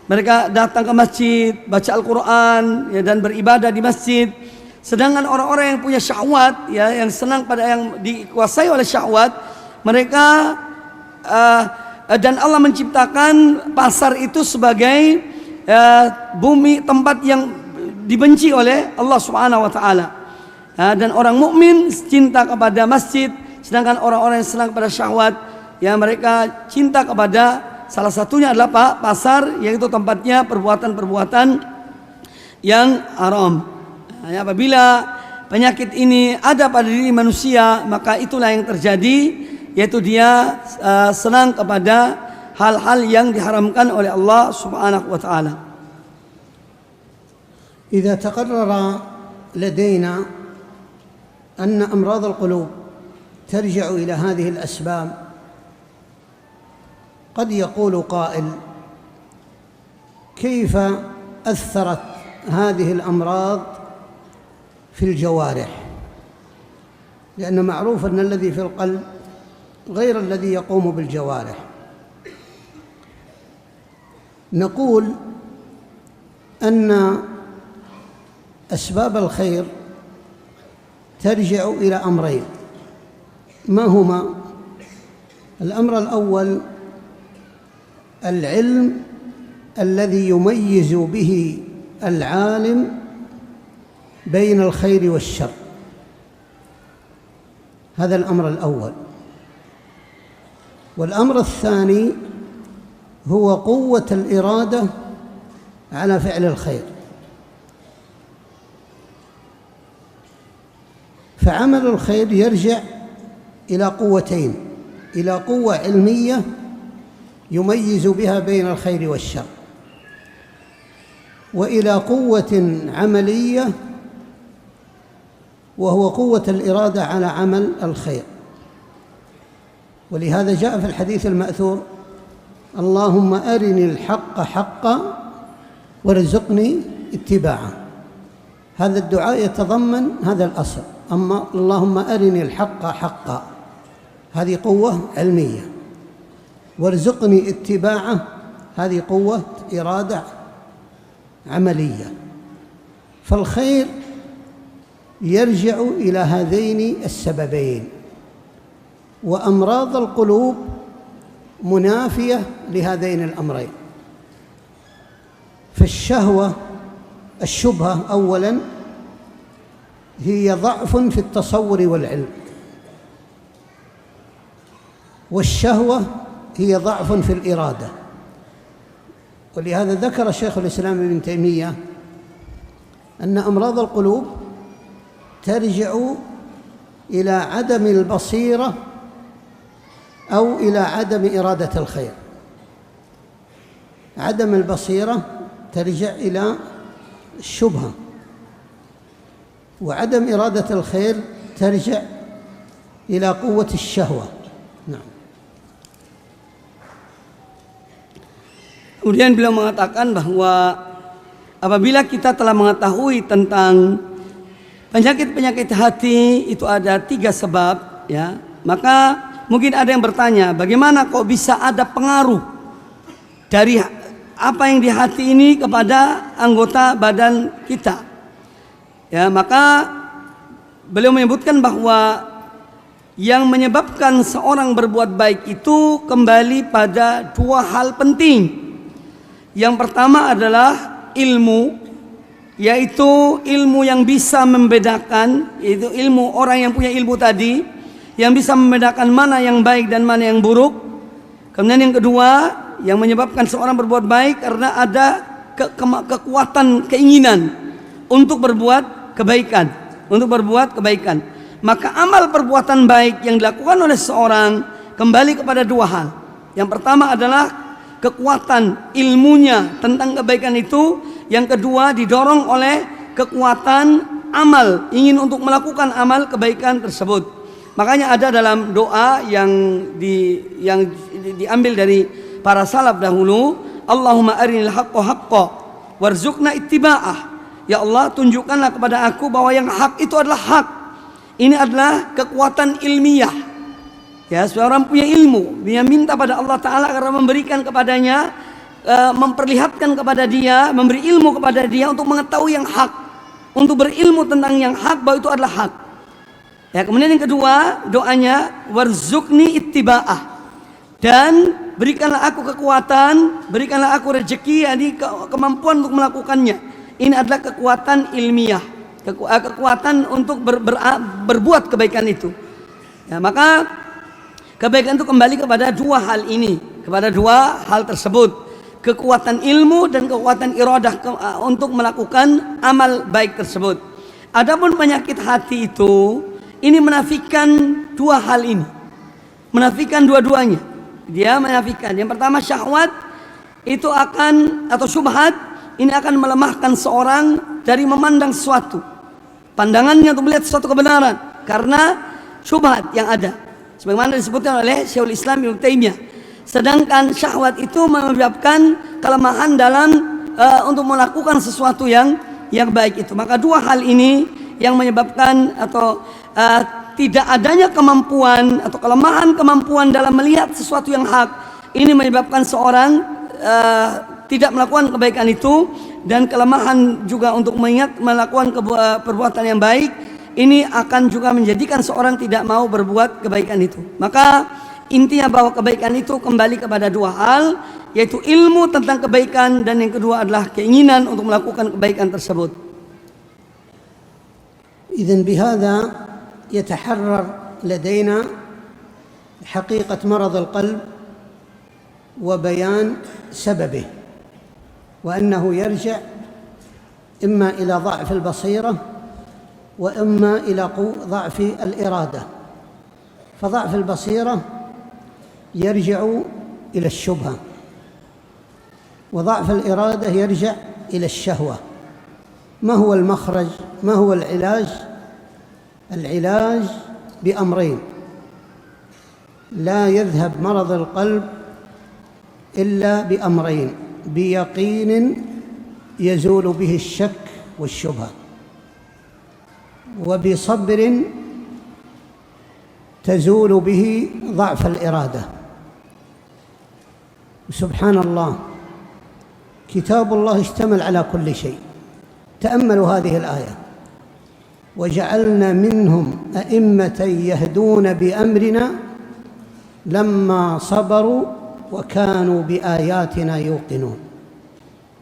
A: Mereka datang ke masjid, baca Al-Quran, ya, dan beribadah di masjid. Sedangkan orang-orang yang punya syahwat, ya, yang senang pada yang dikuasai oleh syahwat, mereka dan Allah menciptakan pasar itu sebagai bumi, tempat yang dibenci oleh Allah Subhanahu wa taala. Dan orang mukmin cinta kepada masjid, sedangkan orang-orang yang senang pada syahwat, ya, mereka cinta kepada salah satunya adalah pasar, yaitu tempatnya perbuatan-perbuatan yang haram. Ya, apabila penyakit ini ada pada diri manusia, maka itulah yang terjadi, yaitu dia senang kepada hal-hal yang diharamkan oleh Allah Subhanahu wa taala.
B: إذا تقرر لدينا أن أمراض القلوب ترجع إلى هذه الأسباب، قد يقول قائل: كيف أثرت هذه الأمراض في الجوارح؟ لأن معروف أن الذي في القلب غير الذي يقوم بالجوارح. نقول أن أسباب الخير ترجع إلى أمرين. ما هما؟ الأمر الأول العلم الذي يميز به العالم بين الخير والشر، هذا الأمر الأول. والأمر الثاني هو قوة الإرادة على فعل الخير. فعمل الخير يرجع إلى قوتين: إلى قوة علمية يميز بها بين الخير والشر، وإلى قوة عملية وهو قوة الإرادة على عمل الخير. ولهذا جاء في الحديث المأثور: اللهم أرني الحق حقا وارزقني اتباعه. هذا الدعاء يتضمن هذا الأصل: أما اللهم أرني الحق حقا، هذه قوة علمية، وارزقني اتباعه، هذه قوة إرادة عملية. فالخير يرجع إلى هذين السببين، وأمراض القلوب منافية لهذين الأمرين. فالشهوة، الشبهة أولاً هي ضعف في التصور والعلم، والشهوة هي ضعف في الإرادة. ولهذا ذكر شيخ الإسلام ابن تيمية أن أمراض القلوب ترجع إلى عدم البصيرة أو إلى عدم إرادة الخير. عدم البصيرة ترجع إلى الشبهة، وعدم إرادة الخير ترجع إلى قوة الشهوة. نعم.
A: Kemudian beliau mengatakan bahwa apabila kita telah mengetahui tentang penyakit-penyakit hati itu ada 3 sebab, ya, maka mungkin ada yang bertanya, bagaimana kok bisa ada pengaruh dari apa yang di hati ini kepada anggota badan kita? Ya, maka beliau menyebutkan bahwa yang menyebabkan seorang berbuat baik itu kembali pada 2 hal penting. Yang pertama adalah ilmu, yaitu ilmu yang bisa membedakan, yaitu ilmu orang yang punya ilmu tadi, yang bisa membedakan mana yang baik dan mana yang buruk. Kemudian yang kedua, yang menyebabkan seorang berbuat baik karena ada kekuatan keinginan untuk berbuat kebaikan, Maka amal perbuatan baik yang dilakukan oleh seorang kembali kepada 2 hal. Yang pertama adalah kekuatan ilmunya tentang kebaikan itu. Yang kedua didorong oleh kekuatan amal, ingin untuk melakukan amal kebaikan tersebut. Makanya ada dalam doa yang diambil dari para salaf dahulu, Allahumma arinil haqqo haqqo warzuqna ittiba'ah. Ya Allah, tunjukkanlah kepada aku bahwa yang hak itu adalah hak. Ini adalah kekuatan ilmiah. Ya, seorang punya ilmu, dia minta pada Allah Ta'ala karena memberikan kepadanya, memperlihatkan kepada dia, memberi ilmu kepada dia untuk mengetahui yang hak, untuk berilmu tentang yang hak, bahwa itu adalah hak. Ya, kemudian yang kedua doanya, warzuqni ittiba'ah, dan berikanlah aku kekuatan, berikanlah aku rezeki, yani kemampuan untuk melakukannya. Ini adalah kekuatan ilmiah, kekuatan untuk berbuat kebaikan itu. Ya, maka kebaikan itu kembali kepada 2 hal ini, kepada 2 hal tersebut, kekuatan ilmu dan kekuatan iradah untuk melakukan amal baik tersebut. Adapun penyakit hati itu, ini menafikan 2 hal ini, menafikan dua-duanya. Dia menafikan, yang pertama syahwat itu akan, atau syubhat ini akan melemahkan seorang dari memandang sesuatu, pandangannya untuk melihat sesuatu kebenaran karena syubhat yang ada, sebagaimana disebutkan oleh Syekhul Islam Ibnu Taimiyah. Sedangkan syahwat itu menyebabkan kelemahan dalam untuk melakukan sesuatu yang baik itu. Maka 2 hal ini yang menyebabkan atau tidak adanya kemampuan atau kelemahan kemampuan dalam melihat sesuatu yang hak, ini menyebabkan seorang tidak melakukan kebaikan itu, dan kelemahan juga untuk melakukan perbuatan yang baik ini akan juga menjadikan seorang tidak mau berbuat kebaikan itu. Maka intinya bahwa kebaikan itu kembali kepada 2 hal, yaitu ilmu tentang kebaikan, dan yang kedua adalah keinginan untuk melakukan kebaikan tersebut.
B: إذن بهذا يتحرر لدينا حقيقة مرض القلب وبيان سببه، وأنه يرجع إما إلى ضعف البصيرة وإما إلى ضعف الإرادة. فضعف البصيرة يرجع إلى الشبهة، وضعف الإرادة يرجع إلى الشهوة. ما هو المخرج؟ ما هو العلاج؟ العلاج بأمرين: لا يذهب مرض القلب إلا بأمرين: بيقين يزول به الشك والشبهة، وبصبر تزول به ضعف الإرادة. سبحان الله، كتاب الله اشتمل على كل شيء. تأملوا هذه الآية: وجعلنا منهم أئمة يهدون بأمرنا لما صبروا وكانوا بآياتنا يوقنون.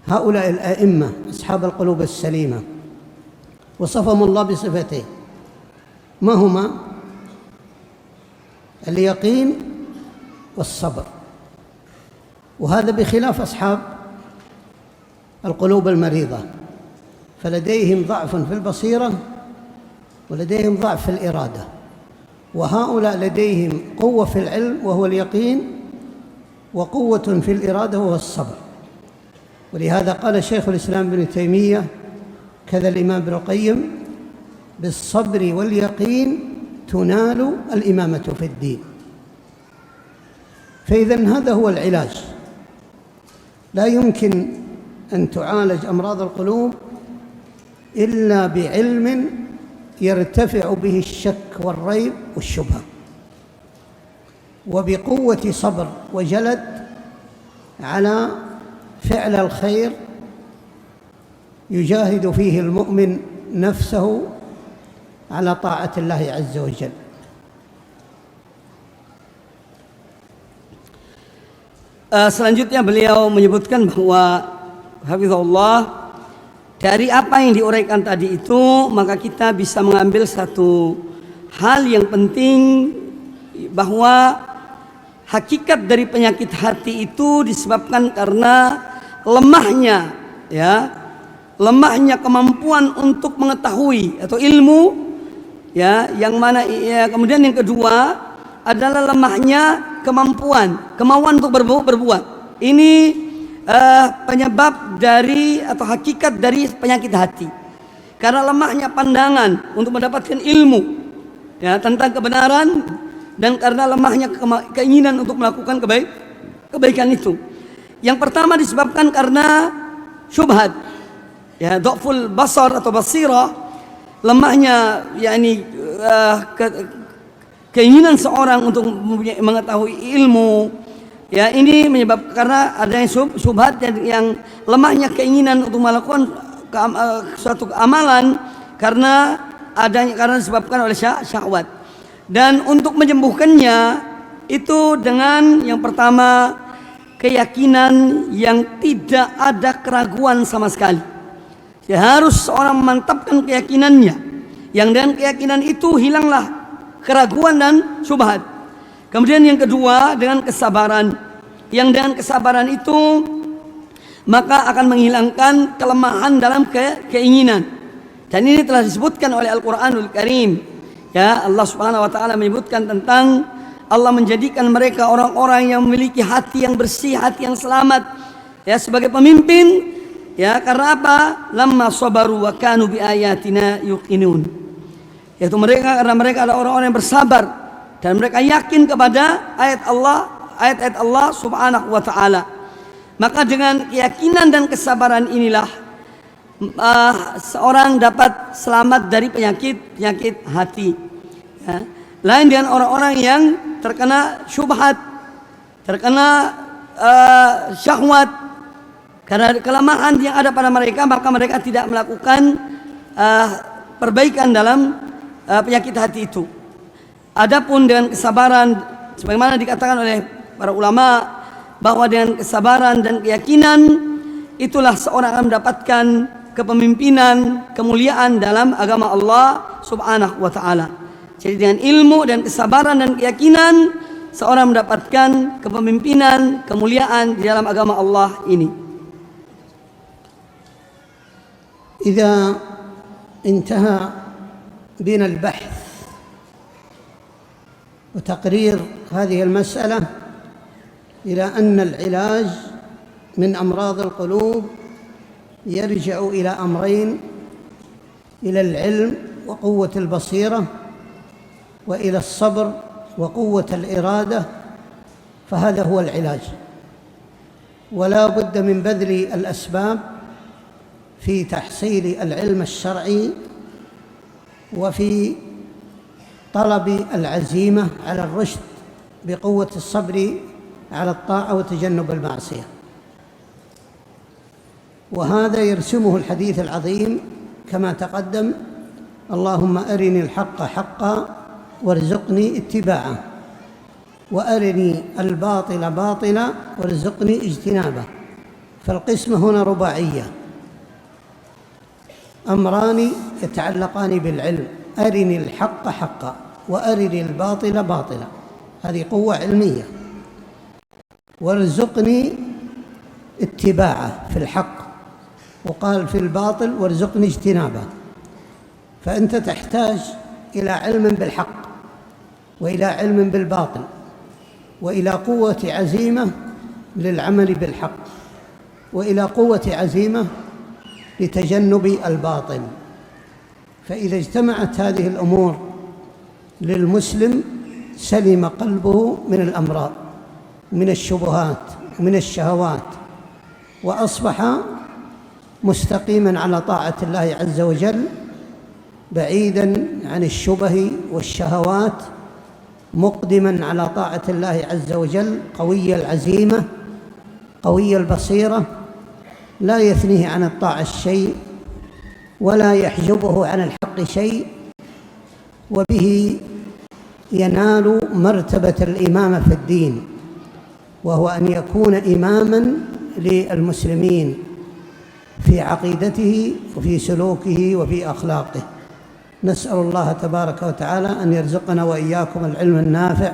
B: هؤلاء الأئمة أصحاب القلوب السليمة وصفهم الله بصفتين، ما هما؟ اليقين والصبر. وهذا بخلاف أصحاب القلوب المريضة، فلديهم ضعف في البصيرة ولديهم ضعف في الإرادة، وهؤلاء لديهم قوة في العلم وهو اليقين، وقوة في الإرادة وهو الصبر. ولهذا قال شيخ الإسلام ابن تيمية كذا الإمام ابن القيم: بالصبر واليقين تنال الإمامة في الدين. فإذن هذا هو العلاج. لا يمكن أن تعالج أمراض القلوب إلا بعلم يرتفع به الشك والريب والشبهة، وبقوة صبر وجلد على فعل الخير يجاهد فيه المؤمن نفسه على طاعة الله عز وجل.
A: Selanjutnya beliau menyebutkan bahwa hafizahullah, dari apa yang diuraikan tadi itu maka kita bisa mengambil satu hal yang penting, bahwa hakikat dari penyakit hati itu disebabkan karena lemahnya kemampuan untuk mengetahui atau ilmu, yang mana kemudian yang kedua adalah lemahnya kemauan untuk berbuat. Ini penyebab dari atau hakikat dari penyakit hati. Karena lemahnya pandangan untuk mendapatkan ilmu tentang kebenaran, dan karena lemahnya keinginan untuk melakukan kebaikan itu. Yang pertama disebabkan karena syubhat, dhaful basar atau basirah, lemahnya keinginan seorang untuk mengetahui ilmu. Ini menyebabkan karena adanya syubhat yang lemahnya keinginan untuk melakukan suatu amalan karena disebabkan oleh syahwat. Dan untuk menyembuhkannya itu dengan yang pertama, keyakinan yang tidak ada keraguan sama sekali. Harus seorang memantapkan keyakinannya, yang dengan keyakinan itu hilanglah keraguan dan syubhat. Kemudian yang kedua dengan kesabaran, yang dengan kesabaran itu maka akan menghilangkan kelemahan dalam keinginan. Dan ini telah disebutkan oleh Al-Quranul Karim. Allah Subhanahu wa ta'ala menyebutkan tentang Allah menjadikan mereka orang-orang yang memiliki hati yang bersih, hati yang selamat, sebagai pemimpin. Karena apa? Lamma sabaru wa kanu bi ayatina yuqinun. Yaitu karena mereka adalah orang-orang yang bersabar dan mereka yakin kepada ayat-ayat Allah Subhanahu wa ta'ala. Maka dengan keyakinan dan kesabaran inilah seorang dapat selamat dari penyakit hati. Lain dengan orang-orang yang terkena syubhat, terkena syahwat. Karena kelemahan yang ada pada mereka, maka mereka tidak melakukan perbaikan dalam penyakit hati itu. Adapun dengan kesabaran, sebagaimana dikatakan oleh para ulama, bahwa dengan kesabaran dan keyakinan itulah seorang akan mendapatkan kepemimpinan, kemuliaan dalam agama Allah Subhanahu wa ta'ala. Jadi dengan ilmu dan kesabaran dan keyakinan seorang mendapatkan kepemimpinan, kemuliaan di dalam agama Allah ini.
B: إذا انتهى بنا البحث وتقرير هذه المسألة إلى أن العلاج من أمراض القلوب يرجع إلى أمرين: إلى العلم وقوة البصيرة، وإلى الصبر وقوة الإرادة، فهذا هو العلاج. ولا بد من بذل الأسباب في تحصيل العلم الشرعي وفي طلب العزيمة على الرشد بقوة الصبر على الطاعة وتجنب المعصية. وهذا يرسمه الحديث العظيم كما تقدم: اللهم أرني الحق حقا وارزقني اتباعه، وأرني الباطل باطلا وارزقني اجتنابه. فالقسمة هنا رباعية، أمران يتعلقان بالعلم: أرني الحق حقا وأرني الباطل باطلا، هذه قوة علمية. وارزقني اتباعه في الحق، وقال في الباطل وارزقني اجتنابه. فأنت تحتاج إلى علم بالحق، وإلى علم بالباطل، وإلى قوة عزيمة للعمل بالحق. وإلى قوة عزيمة لتجنب الباطل. فإذا اجتمعت هذه الأمور للمسلم سلم قلبه من الأمراض، من الشبهات ومن الشهوات، وأصبح مستقيما على طاعة الله عز وجل، بعيدا عن الشبه والشهوات، مقدما على طاعة الله عز وجل، قوي العزيمة قوي البصيرة، لا يثنيه عن الطاعة الشيء ولا يحجبه عن الحق شيء، وبه ينال مرتبة الإمامة في الدين، وهو أن يكون إماما للمسلمين في عقيدته وفي سلوكه وفي أخلاقه. نسأل الله تبارك وتعالى أن يرزقنا وإياكم العلم النافع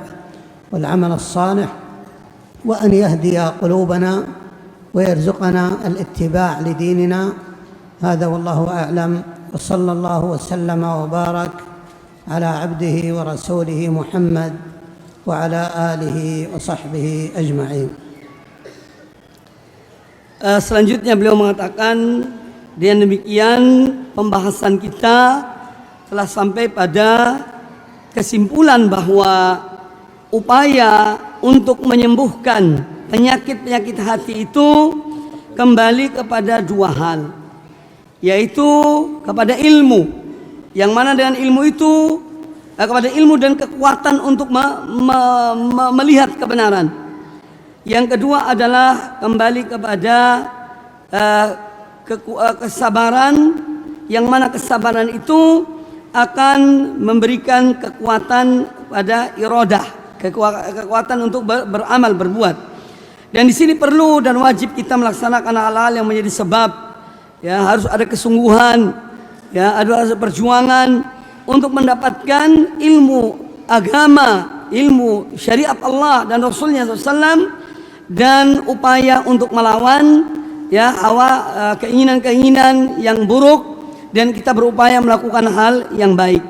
B: والعمل الصالح، وأن يهدي قلوبنا ويرزقنا الاتباع لديننا. هذا والله أعلم، وصلى الله وسلم وبارك على عبده ورسوله محمد وعلى آله وصحبه أجمعين.
A: Selanjutnya beliau mengatakan, dengan demikian pembahasan kita telah sampai pada kesimpulan bahwa upaya untuk menyembuhkan penyakit-penyakit hati itu kembali kepada dua hal, yaitu kepada ilmu, yang mana dengan ilmu itu kepada ilmu dan kekuatan untuk melihat kebenaran. Yang kedua adalah kembali kepada kesabaran, yang mana kesabaran itu akan memberikan kekuatan pada iradah, kekuatan untuk beramal, berbuat. Dan di sini perlu dan wajib kita melaksanakan hal-hal yang menjadi sebab, ya, harus ada kesungguhan, ya, ada perjuangan untuk mendapatkan ilmu agama, ilmu syariat Allah dan Rasulnya SAW, dan upaya untuk melawan, ya, hawa, keinginan-keinginan yang buruk, dan kita berupaya melakukan hal yang baik.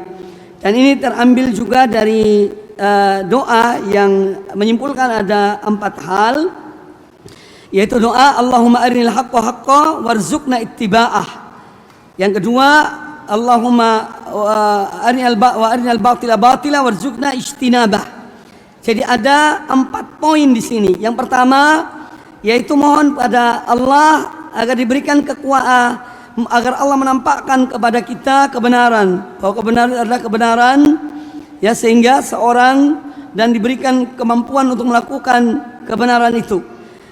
A: Dan ini terambil juga dari doa yang menyimpulkan ada 4 hal, yaitu doa Allahumma arinil haqqa haqqa warzuqna ittiba'ah. Yang kedua, Allahumma arinal batila batila warzuqna ijtinabah. Jadi ada 4 poin di sini. Yang pertama yaitu mohon pada Allah agar diberikan kekuatan, agar Allah menampakkan kepada kita kebenaran, bahwa kebenaran adalah kebenaran, ya, sehingga seorang dan diberikan kemampuan untuk melakukan kebenaran itu,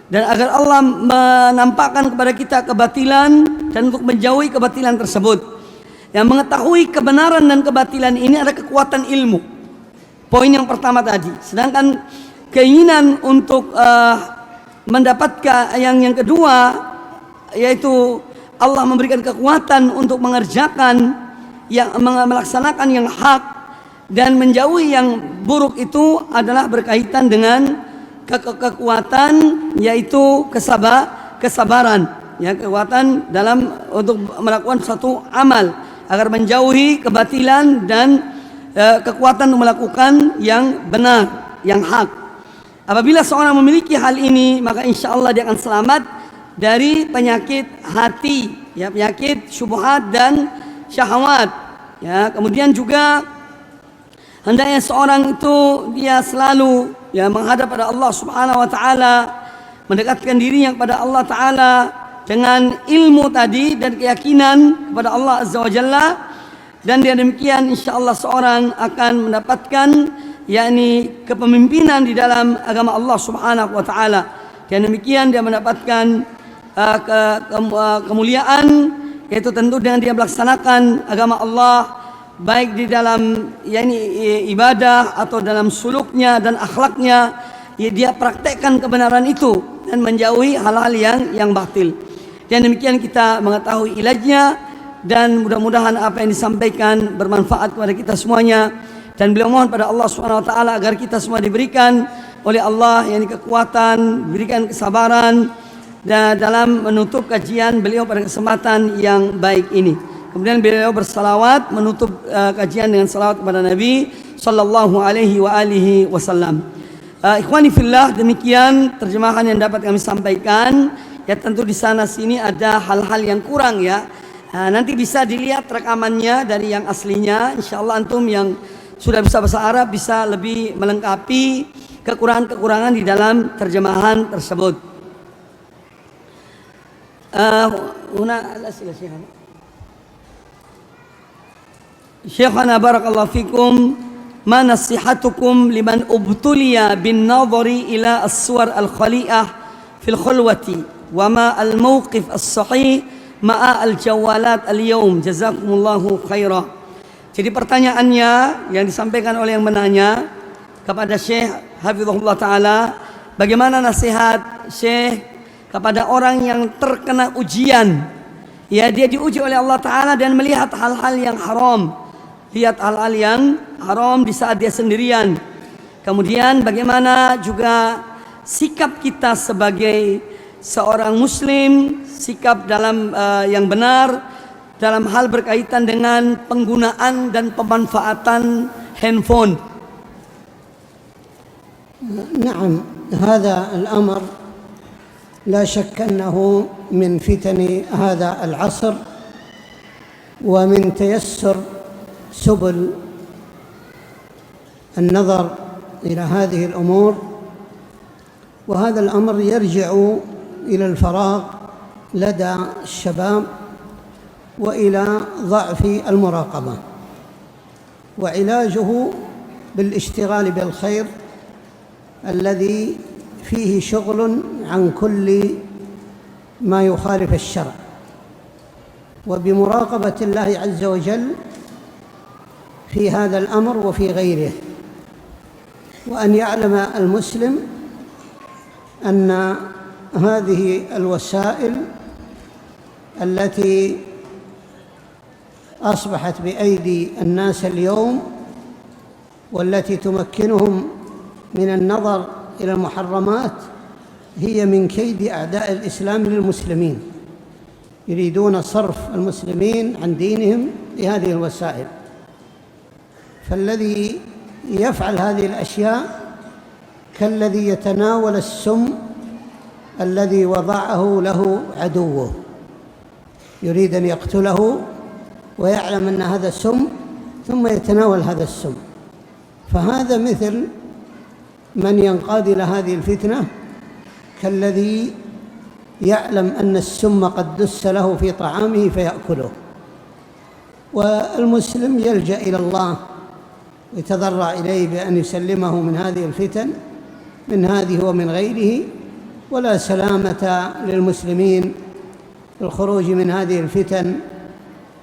A: dan agar Allah menampakkan kepada kita kebatilan dan untuk menjauhi kebatilan tersebut. Yang mengetahui kebenaran dan kebatilan ini ada kekuatan ilmu. Poin yang pertama tadi. Sedangkan keinginan untuk mendapatkan yang kedua, yaitu Allah memberikan kekuatan untuk mengerjakan yang melaksanakan yang hak dan menjauhi yang buruk, itu adalah berkaitan dengan kekuatan, yaitu kesabaran, ya, kekuatan dalam untuk melakukan suatu amal agar menjauhi kebatilan, dan kekuatan untuk melakukan yang benar, yang hak. Apabila seorang memiliki hal ini, maka insya Allah dia akan selamat dari penyakit hati, ya, penyakit syubhat dan syahwat, ya. Kemudian juga hendaknya seorang itu dia selalu, ya, menghadap pada Allah Subhanahu wa taala, mendekatkan dirinya kepada Allah taala dengan ilmu tadi dan keyakinan kepada Allah Azza wa Jalla. Dan dengan demikian insyaallah seorang akan mendapatkan, yakni, kepemimpinan di dalam agama Allah Subhanahu wa taala. Dan demikian dia mendapatkan kemuliaan, yaitu tentu dengan dia melaksanakan agama Allah, baik di dalam, yakni, ibadah atau dalam suluknya dan akhlaknya, ya, dia praktekkan kebenaran itu dan menjauhi hal-hal yang batil. Dan demikian kita mengetahui ilajnya, dan mudah-mudahan apa yang disampaikan bermanfaat kepada kita semuanya. Dan beliau mohon pada Allah Subhanahu wa taala agar kita semua diberikan oleh Allah yang kekuatan, diberikan kesabaran dan dalam menutup kajian beliau pada kesempatan yang baik ini. Kemudian beliau bersalawat menutup kajian dengan salawat kepada Nabi sallallahu alaihi wa alihi wasallam. Ikhwani fillah, demikian terjemahan yang dapat kami sampaikan. ya tentu di sana sini ada hal-hal yang kurang ya. Nanti bisa dilihat rekamannya dari yang aslinya. Insya Allah antum yang sudah bisa bahasa Arab bisa lebih melengkapi kekurangan-kekurangan di dalam terjemahan tersebut. Syekhana barakallahu fikum, ma nasihatukum liman ubtuliya bin nadhari ila as-suwar al-khali'ah fil khulwati wa ma al-mawqif as-sahih ma'a al-jawalat al-yawm, jazakumullahu khairah. Jadi pertanyaannya yang disampaikan oleh yang menanya kepada Syekh hafizahullah taala, bagaimana nasihat Syekh kepada orang yang terkena ujian, ya dia diuji oleh Allah taala dan melihat hal-hal yang haram. Lihat hal-hal yang haram di saat dia sendirian. Kemudian bagaimana juga sikap kita sebagai seorang muslim, sikap dalam yang benar dalam hal berkaitan dengan penggunaan dan pemanfaatan handphone.
B: نعم، هذا الأمر لا شك أنه من فتن هذا العصر ومن تيسر سبل النظر إلى هذه الأمور، وهذا الأمر يرجع إلى الفراغ لدى الشباب وإلى ضعف المراقبة، وعلاجه بالاشتغال بالخير الذي فيه شغل عن كل ما يخالف الشرع، وبمراقبة الله عز وجل في هذا الأمر وفي غيره. وأن يعلم المسلم أن هذه الوسائل التي أصبحت بأيدي الناس اليوم والتي تمكنهم من النظر إلى المحرمات هي من كيد أعداء الإسلام للمسلمين، يريدون صرف المسلمين عن دينهم بهذه الوسائل. فالذي يفعل هذه الأشياء كالذي يتناول السم الذي وضعه له عدوه، يريد أن يقتله ويعلم أن هذا سم ثم يتناول هذا السم. فهذا مثل من ينقاد إلى هذه الفتنة كالذي يعلم أن السم قد دس له في طعامه فيأكله. والمسلم يلجأ إلى الله ويتضرع إليه بأن يسلمه من هذه الفتن، من هذه ومن غيره، ولا سلامة للمسلمين في الخروج من هذه الفتن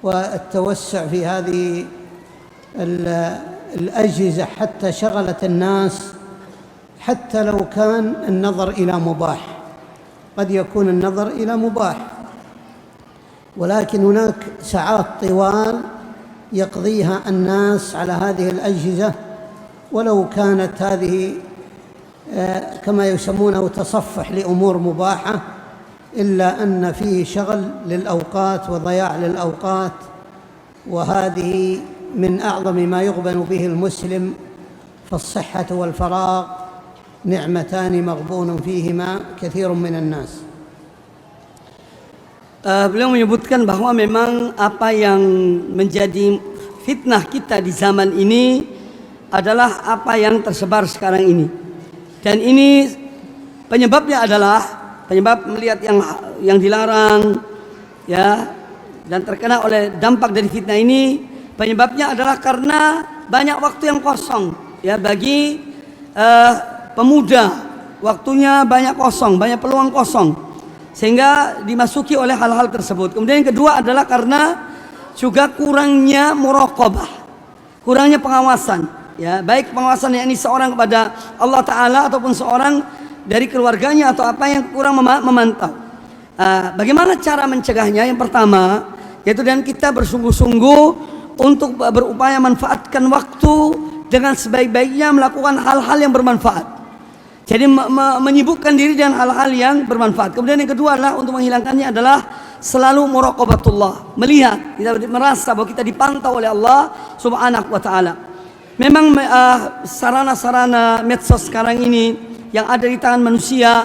B: والتوسع في هذه الأجهزة حتى شغلت الناس، حتى لو كان النظر إلى مباح، قد يكون النظر إلى مباح ولكن هناك ساعات طوال يقضيها الناس على هذه الأجهزة، ولو كانت هذه كما يسمونه تصفح لأمور مباحة، إلا أن فيه شغل للأوقات وضياع للأوقات، وهذه من أعظم ما يغبن به المسلم. فالصحة والفراغ نعمتان مغبون فيهما كثير من الناس.
A: Beliau menyebutkan bahwa memang apa yang menjadi fitnah kita di zaman ini adalah apa yang tersebar sekarang ini. Dan ini penyebabnya adalah penyebab melihat yang dilarang ya, dan terkena oleh dampak dari fitnah ini, penyebabnya adalah karena banyak waktu yang kosong ya bagi pemuda, waktunya banyak kosong, banyak peluang kosong, sehingga dimasuki oleh hal-hal tersebut. Kemudian yang kedua adalah karena juga kurangnya muraqabah, kurangnya pengawasan ya, baik pengawasan yakni seorang kepada Allah Ta'ala ataupun seorang dari keluarganya atau apa yang kurang memantau. Bagaimana cara mencegahnya? Yang pertama yaitu dengan kita bersungguh-sungguh untuk berupaya manfaatkan waktu dengan sebaik-baiknya, melakukan hal-hal yang bermanfaat. Jadi menyibukkan diri dengan hal-hal yang bermanfaat. Kemudian yang kedua adalah untuk menghilangkannya adalah selalu muraqabatullah, melihat, kita merasa bahwa kita dipantau oleh Allah Subhanahu wa taala. Memang sarana-sarana medsos sekarang ini yang ada di tangan manusia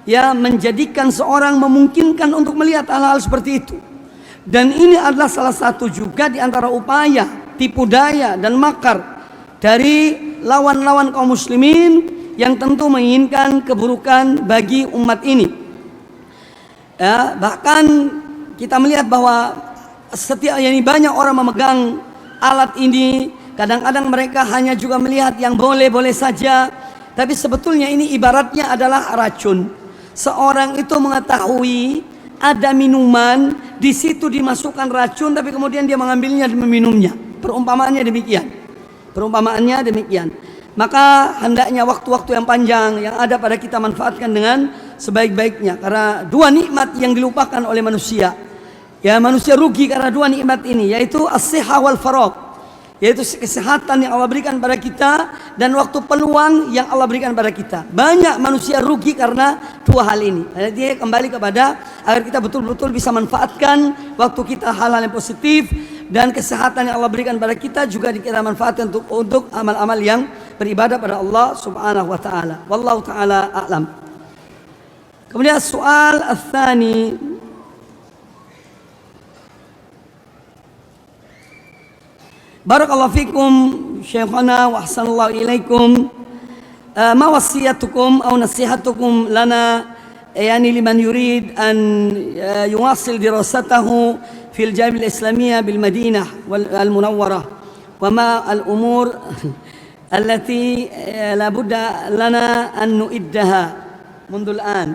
A: ya menjadikan seorang memungkinkan untuk melihat hal-hal seperti itu. Dan ini adalah salah satu juga di antara upaya tipu daya dan makar dari lawan-lawan kaum muslimin yang tentu menginginkan keburukan bagi umat ini. Ya, bahkan kita melihat bahwa setiap banyak orang memegang alat ini, kadang-kadang mereka hanya juga melihat yang boleh-boleh saja, tapi sebetulnya ini ibaratnya adalah racun. Seorang itu mengetahui ada minuman, di situ dimasukkan racun, tapi kemudian dia mengambilnya dan meminumnya. Perumpamaannya demikian. Perumpamaannya demikian. Maka hendaknya waktu-waktu yang panjang yang ada pada kita manfaatkan dengan sebaik-baiknya. Karena dua nikmat yang dilupakan oleh manusia. Ya, manusia rugi karena dua nikmat ini, yaitu as-sihah wal faragh. Yaitu kesehatan yang Allah berikan pada kita dan waktu peluang yang Allah berikan pada kita. Banyak manusia rugi karena dua hal ini. Jadi kembali kepada agar kita betul-betul bisa manfaatkan waktu kita hal-hal yang positif, dan kesehatan yang Allah berikan pada kita juga kita manfaatkan untuk amal-amal yang beribadah pada Allah Subhanahu wa taala. Wallahu taala a'lam. Kemudian soal ats-tsani, barakallahu fikum syekhana wa ahsanallahu ilaikum. Ma wasiyatukum aw nasihatukum lana, yani liman yurid an yuwasil dirasatahu fil jami'ah al-islamiyah bil Madinah wal Munawwarah, wa ma al-umur allati la budda lana an nu'iddaha mundu al-an.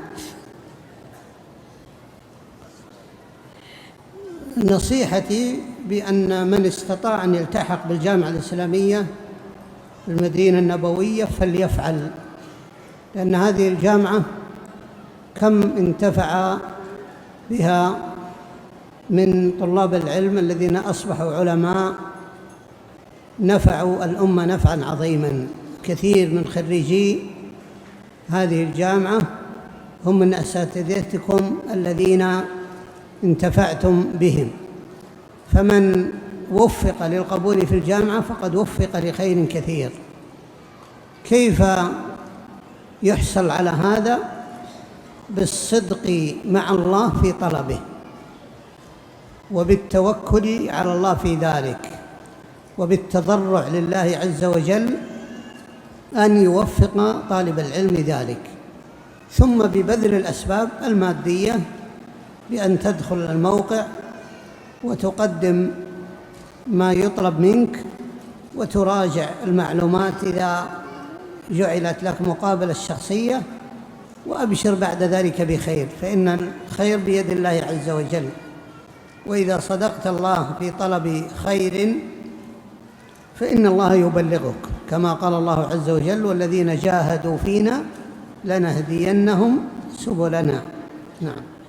B: نصيحتي بأن من استطاع أن يلتحق بالجامعة الإسلامية في المدينة النبوية فليفعل، لأن هذه الجامعة كم انتفع بها من طلاب العلم الذين أصبحوا علماء نفعوا الأمة نفعا عظيما. كثير من خريجي هذه الجامعة هم من أساتذتكم الذين انتفعتم بهم، فمن وفق للقبول في الجامعة فقد وفق لخير كثير. كيف يحصل على هذا؟ بالصدق مع الله في طلبه، وبالتوكل على الله في ذلك، وبالتضرع لله عز وجل أن يوفق طالب العلم ذلك، ثم ببذل الأسباب المادية بأن تدخل الموقع وتقدم ما يطلب منك وتراجع المعلومات إذا جعلت لك مقابلة الشخصية، وأبشر بعد ذلك بخير، فإن الخير بيد الله عز وجل. وإذا صدقت الله في طلب خير فإن الله يبلغك، كما قال الله عز وجل: والذين جاهدوا فينا لنهدينهم سبلنا. نعم.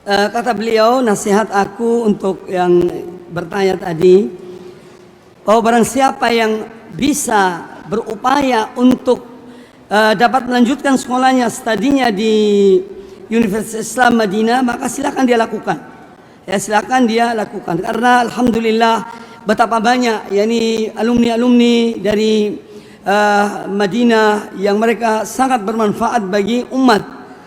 A: Kata beliau, nasihat aku untuk yang bertanya tadi, bahwa barang siapa yang bisa berupaya untuk dapat melanjutkan sekolahnya, studinya di Universitas Islam Madinah, maka silakan dia lakukan. Ya, silakan dia lakukan. Karena alhamdulillah betapa banyak yakni alumni-alumni dari Madinah yang mereka sangat bermanfaat bagi umat,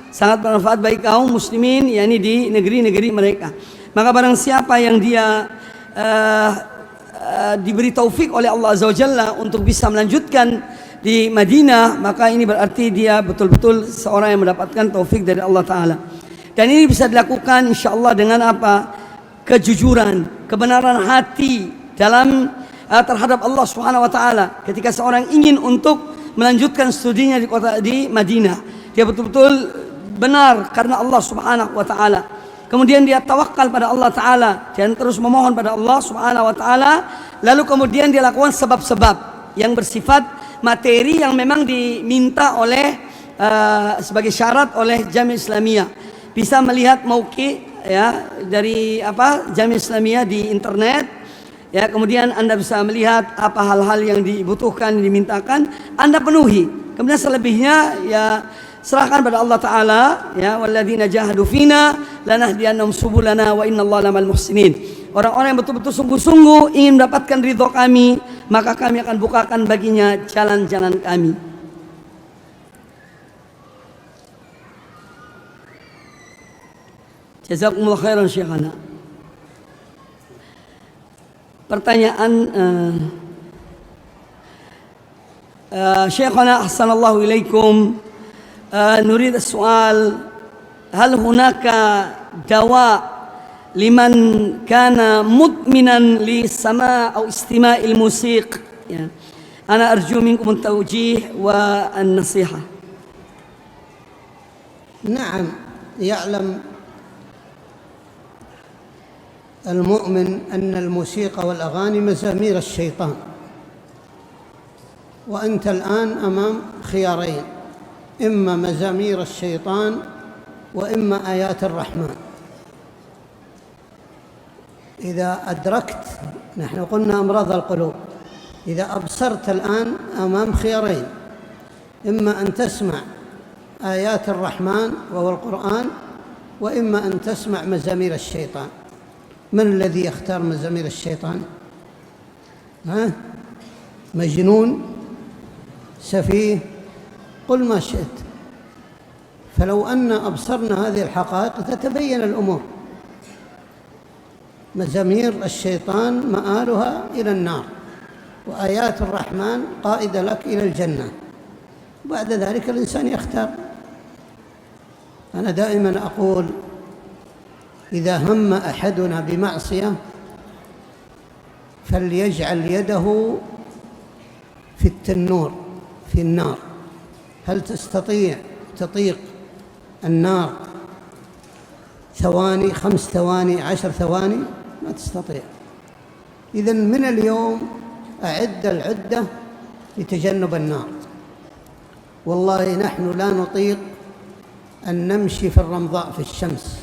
A: sangat bermanfaat bagi kaum muslimin yakni di negeri-negeri mereka. Maka barang siapa yang dia diberi taufik oleh Allah Azza wa Jalla untuk bisa melanjutkan di Madinah, maka ini berarti dia betul-betul seorang yang mendapatkan taufik dari Allah Ta'ala. Dan ini bisa dilakukan insyaAllah dengan apa? Kejujuran, kebenaran hati dalam terhadap Allah Subhanahu Wa Ta'ala. Ketika seorang ingin untuk melanjutkan studinya di Madinah, dia betul-betul benar karena Allah Subhanahu Wa Ta'ala. Kemudian dia tawakal pada Allah Ta'ala dan terus memohon pada Allah Subhanahu Wa Ta'ala. Lalu kemudian dia lakukan sebab-sebab yang bersifat materi yang memang diminta oleh sebagai syarat oleh Jamiah Islamiyah. Bisa melihat mauqi ya dari Jamiah Islamiyah di internet. Ya, kemudian Anda bisa melihat apa hal-hal yang dibutuhkan, dimintakan, Anda penuhi. Kemudian selebihnya ya serahkan pada Allah Ta'ala. Ya, walladzina jahadu fina lanahdiyannahum subulana wa innallaha lamal muhsinin. Orang-orang yang betul-betul sungguh-sungguh ingin mendapatkan ridho kami, maka kami akan bukakan baginya jalan-jalan kami. Jazakumullah khairan Syekhana. Pertanyaan Syekhana ahsanallahu ilaikum, nurid as-su'al, hal hunaka dawa liman kana mudminan li sama' aw istima'il musiq? Ya. Ana arju minkum at-tawjih wa an-nasihah.
B: نعم، يعلم المؤمن أن الموسيقى والأغاني مزامير الشيطان، وأنت الآن أمام خيارين: إما مزامير الشيطان وإما آيات الرحمن. إذا أدركت، نحن قلنا أمراض القلوب، إذا أبصرت الآن أمام خيارين: إما أن تسمع آيات الرحمن وهو القرآن، وإما أن تسمع مزامير الشيطان. من الذي يختار مزامير الشيطان؟ مجنون؟ سفيه؟ قل ما شئت. فلو أن أبصرنا هذه الحقائق تتبين الأمور. مزامير الشيطان مآلها إلى النار، وآيات الرحمن قائدة لك إلى الجنة. بعد ذلك الإنسان يختار. أنا دائما أقول: إذا هم أحدنا بمعصية فليجعل يده في التنور، في النار. هل تطيق النار ثواني، 5 ثواني، 10 ثواني؟ ما تستطيع. إذن من اليوم أعد العدة لتجنب النار. والله نحن لا نطيق أن نمشي في الرمضاء في الشمس.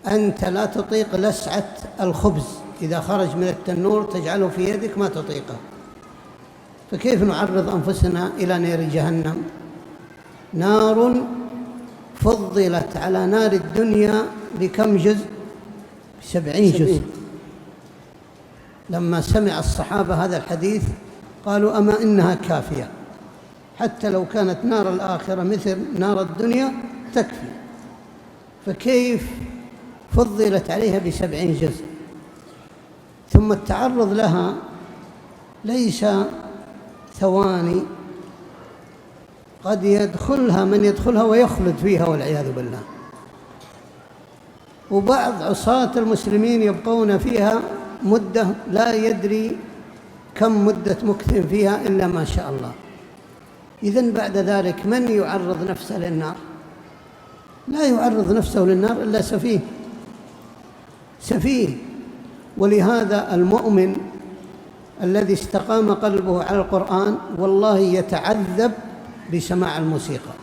B: أنت لا تطيق لسعة الخبز إذا خرج من التنور تجعله في يدك، ما تطيقه. فكيف نعرض أنفسنا إلى نار جهنم؟ نار فضلت على نار الدنيا بكم جزء؟ 70 جزء. لما سمع الصحابة هذا الحديث قالوا: أما إنها كافية، حتى لو كانت نار الآخرة مثل نار الدنيا تكفي، فكيف فضلت عليها ب70 جزء؟ ثم التعرض لها ليس ثواني، قد يدخلها من يدخلها ويخلد فيها والعياذ بالله. وبعض عصاة المسلمين يبقون فيها مدة لا يدري كم مدة مكث فيها إلا ما شاء الله. إذن بعد ذلك من يعرض نفسه للنار؟ لا يعرض نفسه للنار إلا سفيه. ولهذا المؤمن الذي استقام قلبه على القرآن والله يتعذب بسماع الموسيقى.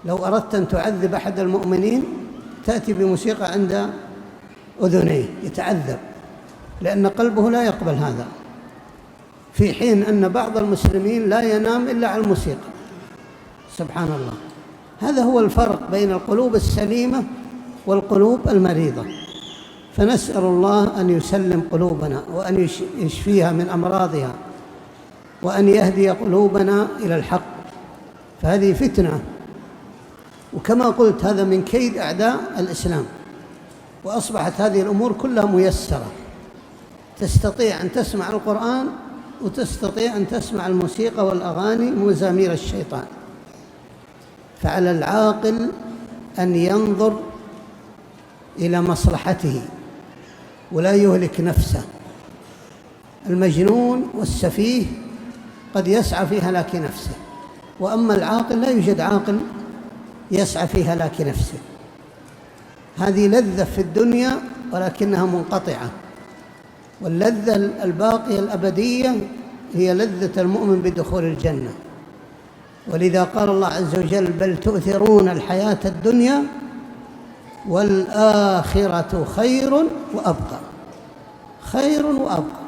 B: لو أردت أن تعذب أحد المؤمنين تأتي بموسيقى عند أذنيه، يتعذب لأن قلبه لا يقبل هذا، في حين أن بعض المسلمين لا ينام إلا على الموسيقى. سبحان الله. هذا هو الفرق بين القلوب السليمة والقلوب المريضة. فنسأل الله أن يسلم قلوبنا وأن يشفيها من أمراضها وأن يهدي قلوبنا إلى الحق، فهذه فتنة. وكما قلت هذا من كيد أعداء الإسلام، وأصبحت هذه الأمور كلها ميسرة. تستطيع أن تسمع القرآن وتستطيع أن تسمع الموسيقى والأغاني مزامير الشيطان. فعلى العاقل أن ينظر إلى مصلحته ولا يهلك نفسه. المجنون والسفيه قد يسعى في هلاك نفسه، وأما العاقل لا يوجد عاقل يسعى في هلاك نفسه. هذه لذة في الدنيا ولكنها منقطعة، واللذة الباقية الأبدية هي لذة المؤمن بدخول الجنة. ولذا قال الله عز وجل: بل تؤثرون الحياة الدنيا والآخرة خير وأبقى. خير وأبقى.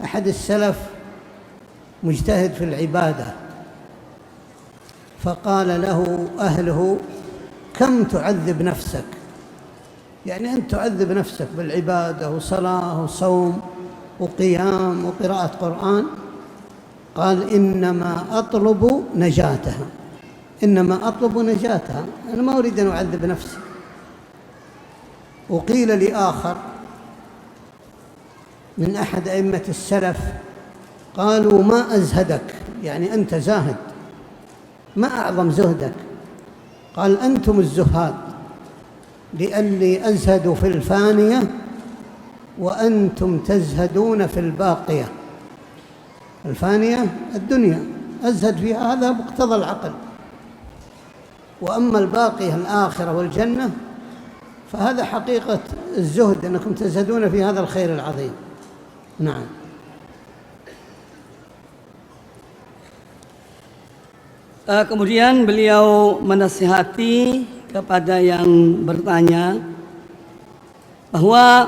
B: أحد السلف مجتهد في العبادة، فقال له أهله: كم تعذب نفسك؟ يعني أنت تعذب نفسك بالعبادة وصلاة وصوم وقيام وقراءة قرآن. قال: إنما أطلب نجاتها، إنما أطلب نجاتها، أنا ما أريد أن أعذب نفسي. وقيل لآخر من أحد أئمة السلف قالوا: ما أزهدك، يعني أنت زاهد، ما أعظم زهدك؟ قال: أنتم الزهاد، لأني أزهد في الفانية وأنتم تزهدون في الباقية. الفانية الدنيا أزهد فيها، هذا مقتضى العقل، وأما الباقية الآخرة والجنة فهذا حقيقة الزهد، أنكم تزهدون في هذا الخير العظيم. نعم.
A: Kemudian beliau menasihati kepada yang bertanya bahwa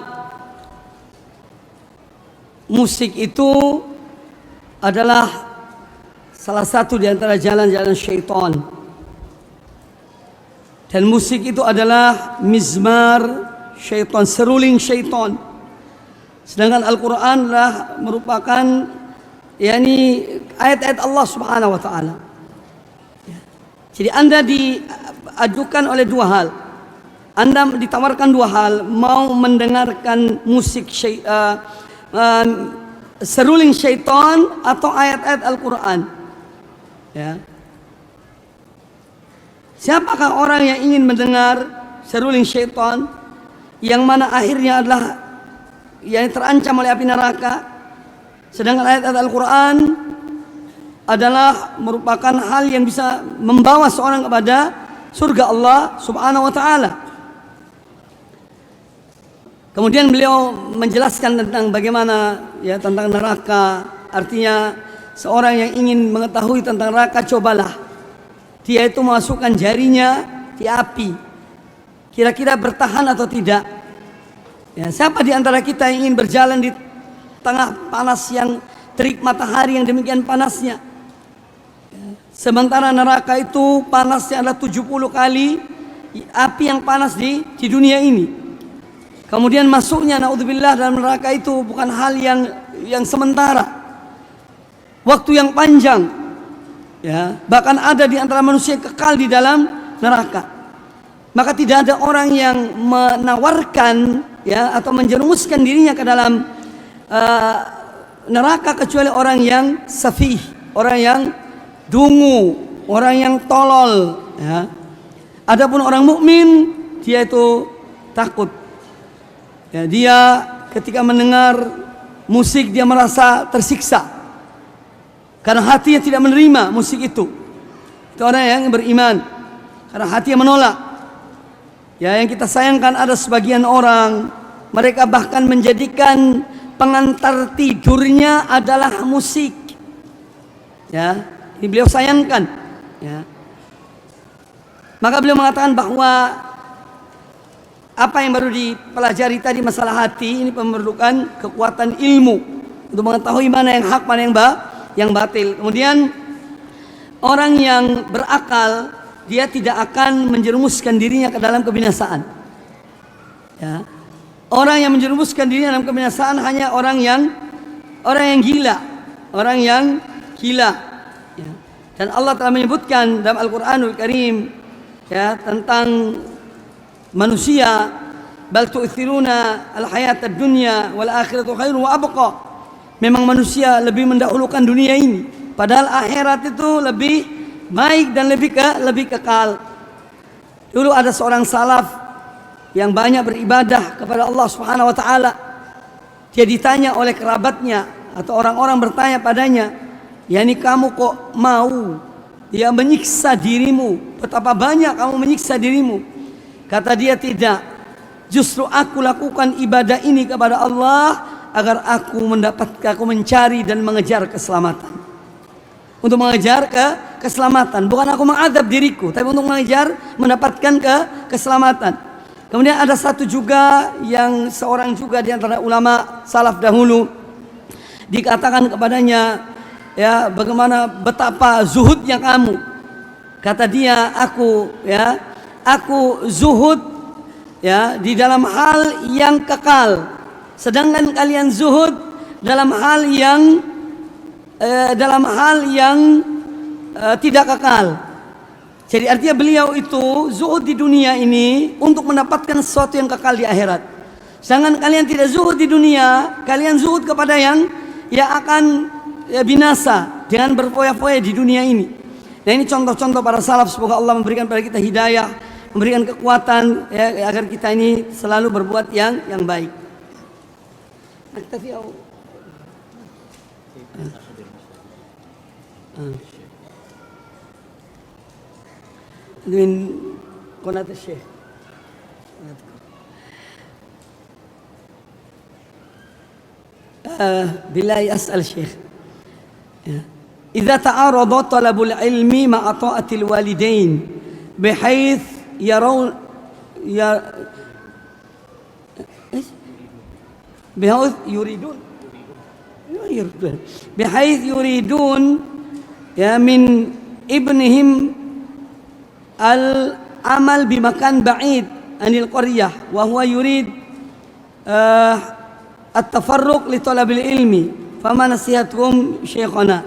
A: musik itu adalah salah satu di antara jalan-jalan syaitan. Dan musik itu adalah mizmar syaitan, seruling syaitan. Sedangkan Al-Quran adalah merupakan ayat-ayat Allah Subhanahu wa ta'ala. Jadi Anda diajukan oleh dua hal. Anda ditawarkan dua hal, mau mendengarkan musik seruling syaitan atau ayat-ayat Al-Quran. Ya. Siapakah orang yang ingin mendengar seruling syaitan yang mana akhirnya adalah yang terancam oleh api neraka? Sedangkan ayat-ayat Al-Quran adalah merupakan hal yang bisa membawa seorang kepada surga Allah Subhanahu wa ta'ala. Kemudian beliau menjelaskan tentang bagaimana tentang neraka. Artinya seorang yang ingin mengetahui tentang neraka, cobalah dia itu memasukkan jarinya di api, kira-kira bertahan atau tidak. Siapa di antara kita yang ingin berjalan di tengah panas yang terik matahari yang demikian panasnya? Sementara neraka itu panasnya adalah 70 kali api yang panas di dunia ini. Kemudian masuknya naudzubillah dalam neraka itu bukan hal yang sementara, waktu yang panjang. Bahkan ada di antara manusia kekal di dalam neraka. Maka tidak ada orang yang menawarkan atau menjerumuskan dirinya ke dalam neraka kecuali orang yang safih, orang yang dungu, orang yang tolol. Adapun orang mukmin, dia itu takut. Dia ketika mendengar musik dia merasa tersiksa karena hatinya tidak menerima musik itu. Itu orang yang beriman, karena hatinya menolak. Yang kita sayangkan ada sebagian orang, mereka bahkan menjadikan pengantar tidurnya adalah musik. Ini beliau sayangkan. Maka beliau mengatakan bahwa apa yang baru dipelajari tadi masalah hati ini memerlukan kekuatan ilmu untuk mengetahui mana yang hak, mana yang batil. Kemudian orang yang berakal, dia tidak akan menjerumuskan dirinya ke dalam kebinasaan. Orang yang menjerumuskan dirinya dalam kebinasaan hanya orang yang gila, orang yang gila. Dan Allah telah menyebutkan dalam Al-Quranul Karim tentang manusia, bal tu'thiruna al-hayatad dunya wal akhiratu khairu wa abqa. Memang manusia lebih mendahulukan dunia ini, padahal akhirat itu lebih baik dan lebih kekal. Dulu ada seorang salaf yang banyak beribadah kepada Allah Subhanahu wa ta'ala. Dia ditanya oleh kerabatnya atau orang-orang bertanya padanya, kamu kok mau menyiksa dirimu? Betapa banyak kamu menyiksa dirimu? Kata dia, tidak. Justru aku lakukan ibadah ini kepada Allah agar aku mencari dan mengejar keselamatan. Untuk mengejar keselamatan, bukan aku mengadab diriku, tapi untuk mengejar mendapatkan keselamatan. Kemudian ada satu juga yang seorang juga di antara ulama salaf dahulu, dikatakan kepadanya, bagaimana betapa zuhudnya kamu. Kata dia, aku zuhud di dalam hal yang kekal, sedangkan kalian zuhud dalam hal yang tidak kekal. Jadi artinya beliau itu zuhud di dunia ini untuk mendapatkan sesuatu yang kekal di akhirat. Sedangkan kalian tidak zuhud di dunia, kalian zuhud kepada yang akan binasa dengan berfoya-foya di dunia ini. Nah, ini contoh-contoh para salaf. Semoga Allah memberikan pada kita hidayah, memberikan kekuatan ya, agar kita ini selalu berbuat yang baik. من قناة الشيخ بالله أسأل الشيخ إذا تعارض طلب العلم مع طاعة الوالدين بحيث يرون بحيث يريدون يا من ابنهم العمل بمكان بعيد عن القرية وهو يريد التفرق لطلب العلم فما نصيحتكم شيخنا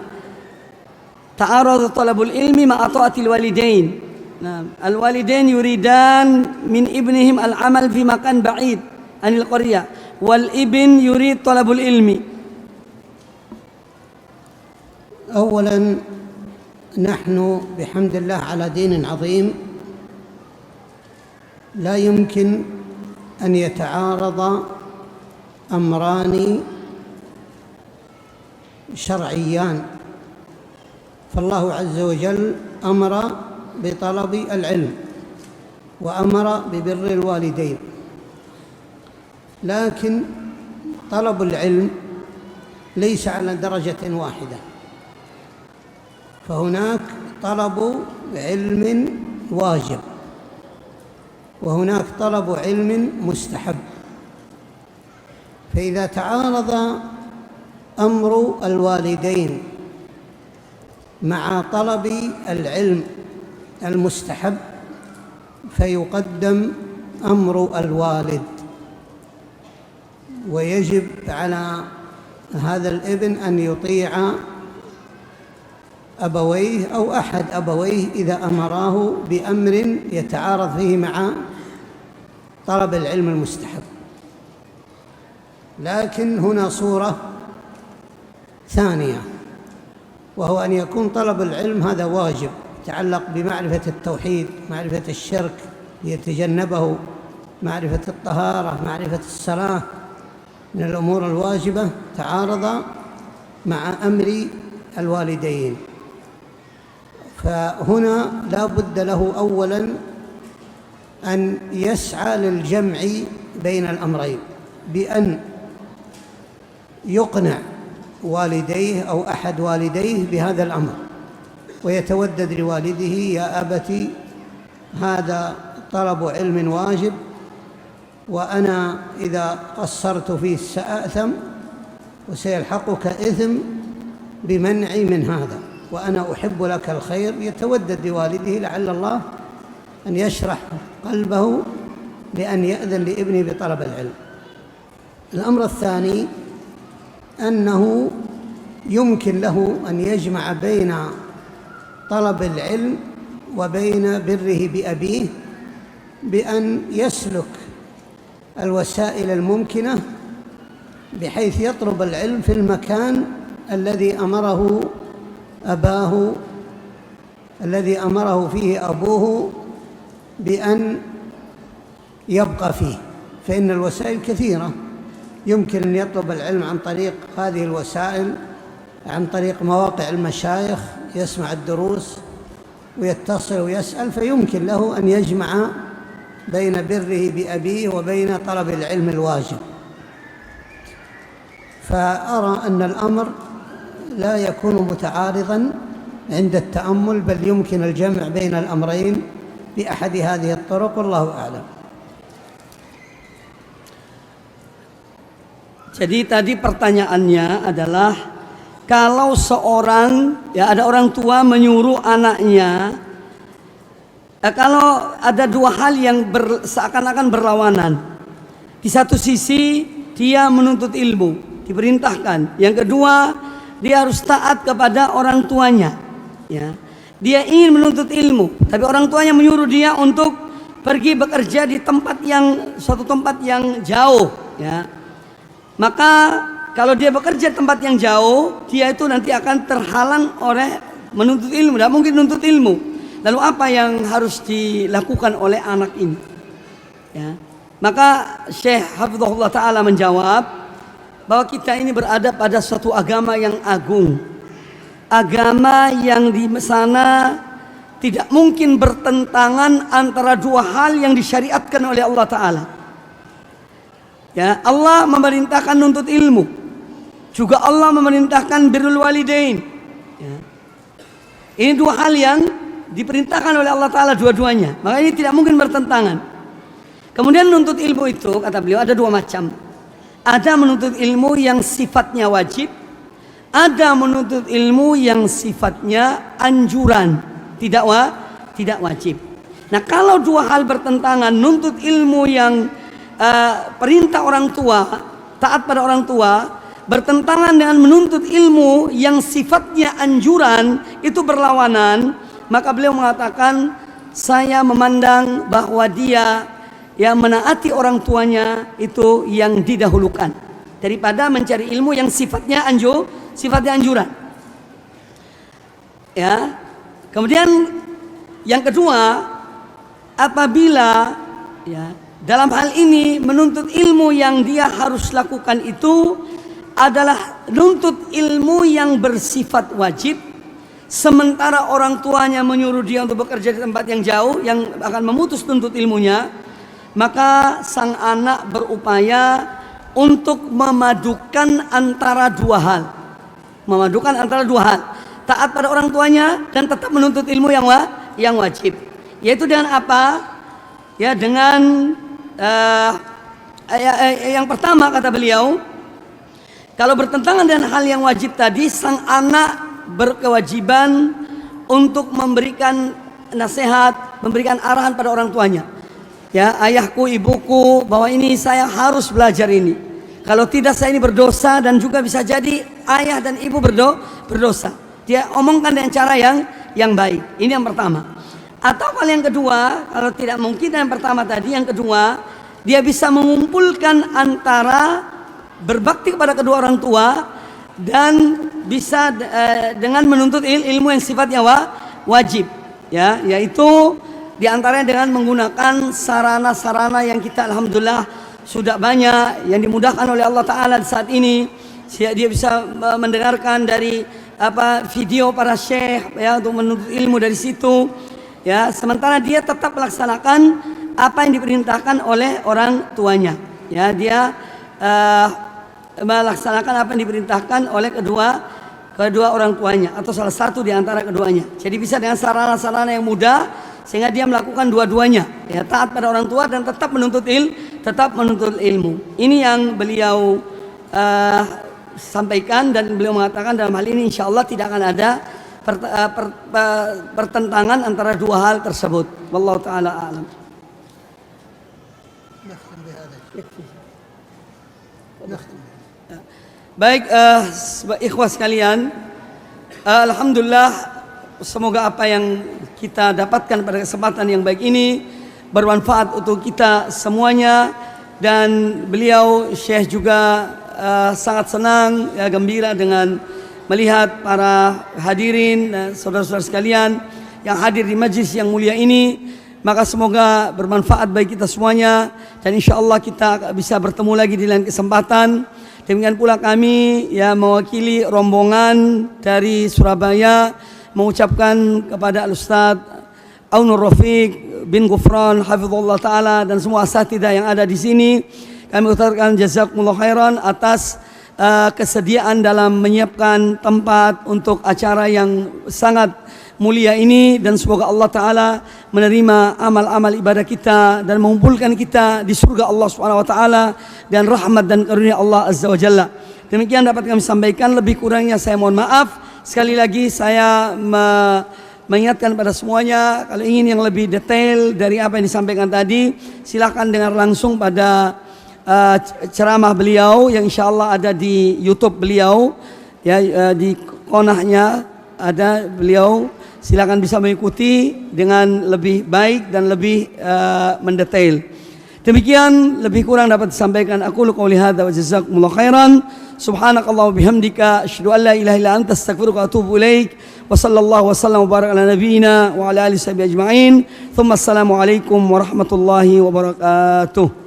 A: تعارض طلب العلم مع طاعة الوالدين نعم الوالدين يريدان من ابنهم العمل في مكان بعيد عن القرية والابن يريد طلب العلم.
B: أولا نحن بحمد الله على دين عظيم لا يمكن أن يتعارض أمران شرعيان، فالله عز وجل أمر بطلب العلم وأمر ببر الوالدين، لكن طلب العلم ليس على درجة واحدة، فهناك طلب علم واجب وهناك طلب علم مستحب. فإذا تعارض أمر الوالدين مع طلب العلم المستحب فيقدم أمر الوالد، ويجب على هذا الابن أن يطيع أبويه أو أحد أبويه إذا أمراه بأمر يتعارض فيه مع طلب العلم المستحب. لكن هنا صورة ثانية، وهو أن يكون طلب العلم هذا واجب يتعلق بمعرفة التوحيد، معرفة الشرك يتجنبه، معرفة الطهارة، معرفة الصلاة من الأمور الواجبة، تعارض مع أمر الوالدين. فهنا لا بد له أولا أن يسعى للجمع بين الأمرين بأن يقنع والديه أو أحد والديه بهذا الأمر، ويتودد لوالده: يا أبت هذا طلب علم واجب، وأنا إذا قصرت فيه سأأثم وسيلحقك إثم بمنعي من هذا، وأنا أحب لك الخير. يتودد لوالده لعل الله أن يشرح قلبه لأن يأذن لابنه بطلب العلم. الأمر الثاني أنه يمكن له أن يجمع بين طلب العلم وبين بره بأبيه بأن يسلك الوسائل الممكنة بحيث يطلب العلم في المكان الذي أمره فيه أبوه بأن يبقى فيه. فإن الوسائل كثيرة، يمكن أن يطلب العلم عن طريق هذه الوسائل، عن طريق مواقع المشايخ، يسمع الدروس ويتصل ويسأل، فيمكن له أن يجمع بين بره بأبيه وبين طلب العلم الواجب. فأرى أن الأمر لا يكون متعارضا عند التأمل، بل يمكن الجمع بين الأمرين بأحد هذه الطرق، والله أعلم.
A: Jadi tadi pertanyaannya adalah, kalau seorang, ada orang tua menyuruh anaknya, kalau ada dua hal yang seakan-akan berlawanan. Di satu sisi dia menuntut ilmu, diperintahkan. Yang kedua, dia harus taat kepada orang tuanya. Ya. Dia ingin menuntut ilmu, tapi orang tuanya menyuruh dia untuk pergi bekerja di suatu tempat yang jauh, ya. Maka kalau dia bekerja di tempat yang jauh, dia itu nanti akan terhalang oleh menuntut ilmu, tidak mungkin menuntut ilmu. Lalu apa yang harus dilakukan oleh anak ini? Ya. Maka Syekh Hafizahullah Ta'ala menjawab bahwa kita ini berada pada suatu agama yang agung, agama yang di sana tidak mungkin bertentangan antara dua hal yang disyariatkan oleh Allah Ta'ala. Ya, Allah memerintahkan nuntut ilmu, juga Allah memerintahkan birrul walidain. Ya. Ini dua hal yang diperintahkan oleh Allah Ta'ala dua-duanya, maka ini tidak mungkin bertentangan. Kemudian menuntut ilmu itu, kata beliau, ada dua macam. Ada menuntut ilmu yang sifatnya wajib, ada menuntut ilmu yang sifatnya anjuran, tidak wajib. Nah, kalau dua hal bertentangan, nuntut ilmu yang perintah orang tua, taat pada orang tua, bertentangan dengan menuntut ilmu yang sifatnya anjuran, itu berlawanan, maka beliau mengatakan, saya memandang bahwa dia yang menaati orang tuanya itu yang didahulukan daripada mencari ilmu yang sifatnya anjuran. Ya. Kemudian yang kedua, apabila ya dalam hal ini menuntut ilmu yang dia harus lakukan itu adalah nuntut ilmu yang bersifat wajib, sementara orang tuanya menyuruh dia untuk bekerja di tempat yang jauh yang akan memutus nuntut ilmunya, maka sang anak berupaya untuk memadukan antara dua hal. Taat pada orang tuanya dan tetap menuntut ilmu yang wajib. Yaitu dengan apa? Ya, dengan yang pertama kata beliau, kalau bertentangan dengan hal yang wajib tadi, sang anak berkewajiban untuk memberikan nasihat, memberikan arahan pada orang tuanya. Ya, ayahku, ibuku, bahwa ini saya harus belajar ini. Kalau tidak saya ini berdosa, dan juga bisa jadi ayah dan ibu berdosa. Dia omongkan dengan cara yang baik. Ini yang pertama. Atau hal yang kedua, kalau tidak mungkin yang pertama tadi, yang kedua, dia bisa mengumpulkan antara berbakti kepada kedua orang tua dan bisa dengan menuntut ilmu yang sifatnya wajib. Ya, yaitu di antaranya dengan menggunakan sarana-sarana yang kita alhamdulillah sudah banyak yang dimudahkan oleh Allah Ta'ala saat ini. Dia bisa mendengarkan dari video para syekh ya, untuk menuntut ilmu dari situ ya, sementara dia tetap melaksanakan apa yang diperintahkan oleh orang tuanya ya. Dia melaksanakan apa yang diperintahkan oleh kedua orang tuanya atau salah satu di antara keduanya. Jadi bisa dengan sarana-sarana yang mudah, sehingga dia melakukan dua-duanya ya, taat pada orang tua dan tetap menuntut ilmu. Ini yang beliau sampaikan, dan beliau mengatakan dalam hal ini insya Allah tidak akan ada pertentangan antara dua hal tersebut. Wallahu taala a'lam. Baik, ikhwah sekalian, alhamdulillah, semoga apa yang kita dapatkan pada kesempatan yang baik ini bermanfaat untuk kita semuanya. Dan beliau Syekh juga sangat senang ya, gembira dengan melihat para hadirin dan saudara-saudara sekalian yang hadir di majlis yang mulia ini. Maka semoga bermanfaat bagi kita semuanya, dan insya Allah kita bisa bertemu lagi di lain kesempatan. Demikian pula kami ya mewakili rombongan dari Surabaya mengucapkan kepada Al-Ustaz Aunur Rafiq bin Gufran hafizallahu taala dan semua asatidzah yang ada di sini, kami ucapkan jazakumullah khairan atas kesediaan dalam menyiapkan tempat untuk acara yang sangat mulia ini, dan semoga Allah Ta'ala menerima amal-amal ibadah kita dan mengumpulkan kita di surga Allah Subhanahu Wa Ta'ala dan rahmat dan karunia Allah Azza wa Jalla. Demikian dapat kami sampaikan, lebih kurangnya saya mohon maaf. Sekali lagi saya mengingatkan pada semuanya, kalau ingin yang lebih detail dari apa yang disampaikan tadi, silakan dengar langsung pada ceramah beliau yang insya Allah ada di YouTube beliau ya, di konahnya ada beliau. silakan bisa mengikuti dengan lebih baik dan lebih mendetail. Demikian lebih kurang dapat disampaikan. Aku qouli hadza wa jazakumullahu khairan. Subhanakallah wa bihamdika asyhadu an la ilaha illa anta astaghfiruka wa atubu ilaik. Wa sallallahu wasallam wa baraka ala nabiyyina wa ala alihi ajma'in. Thumma assalamu alaikum warahmatullahi wabarakatuh.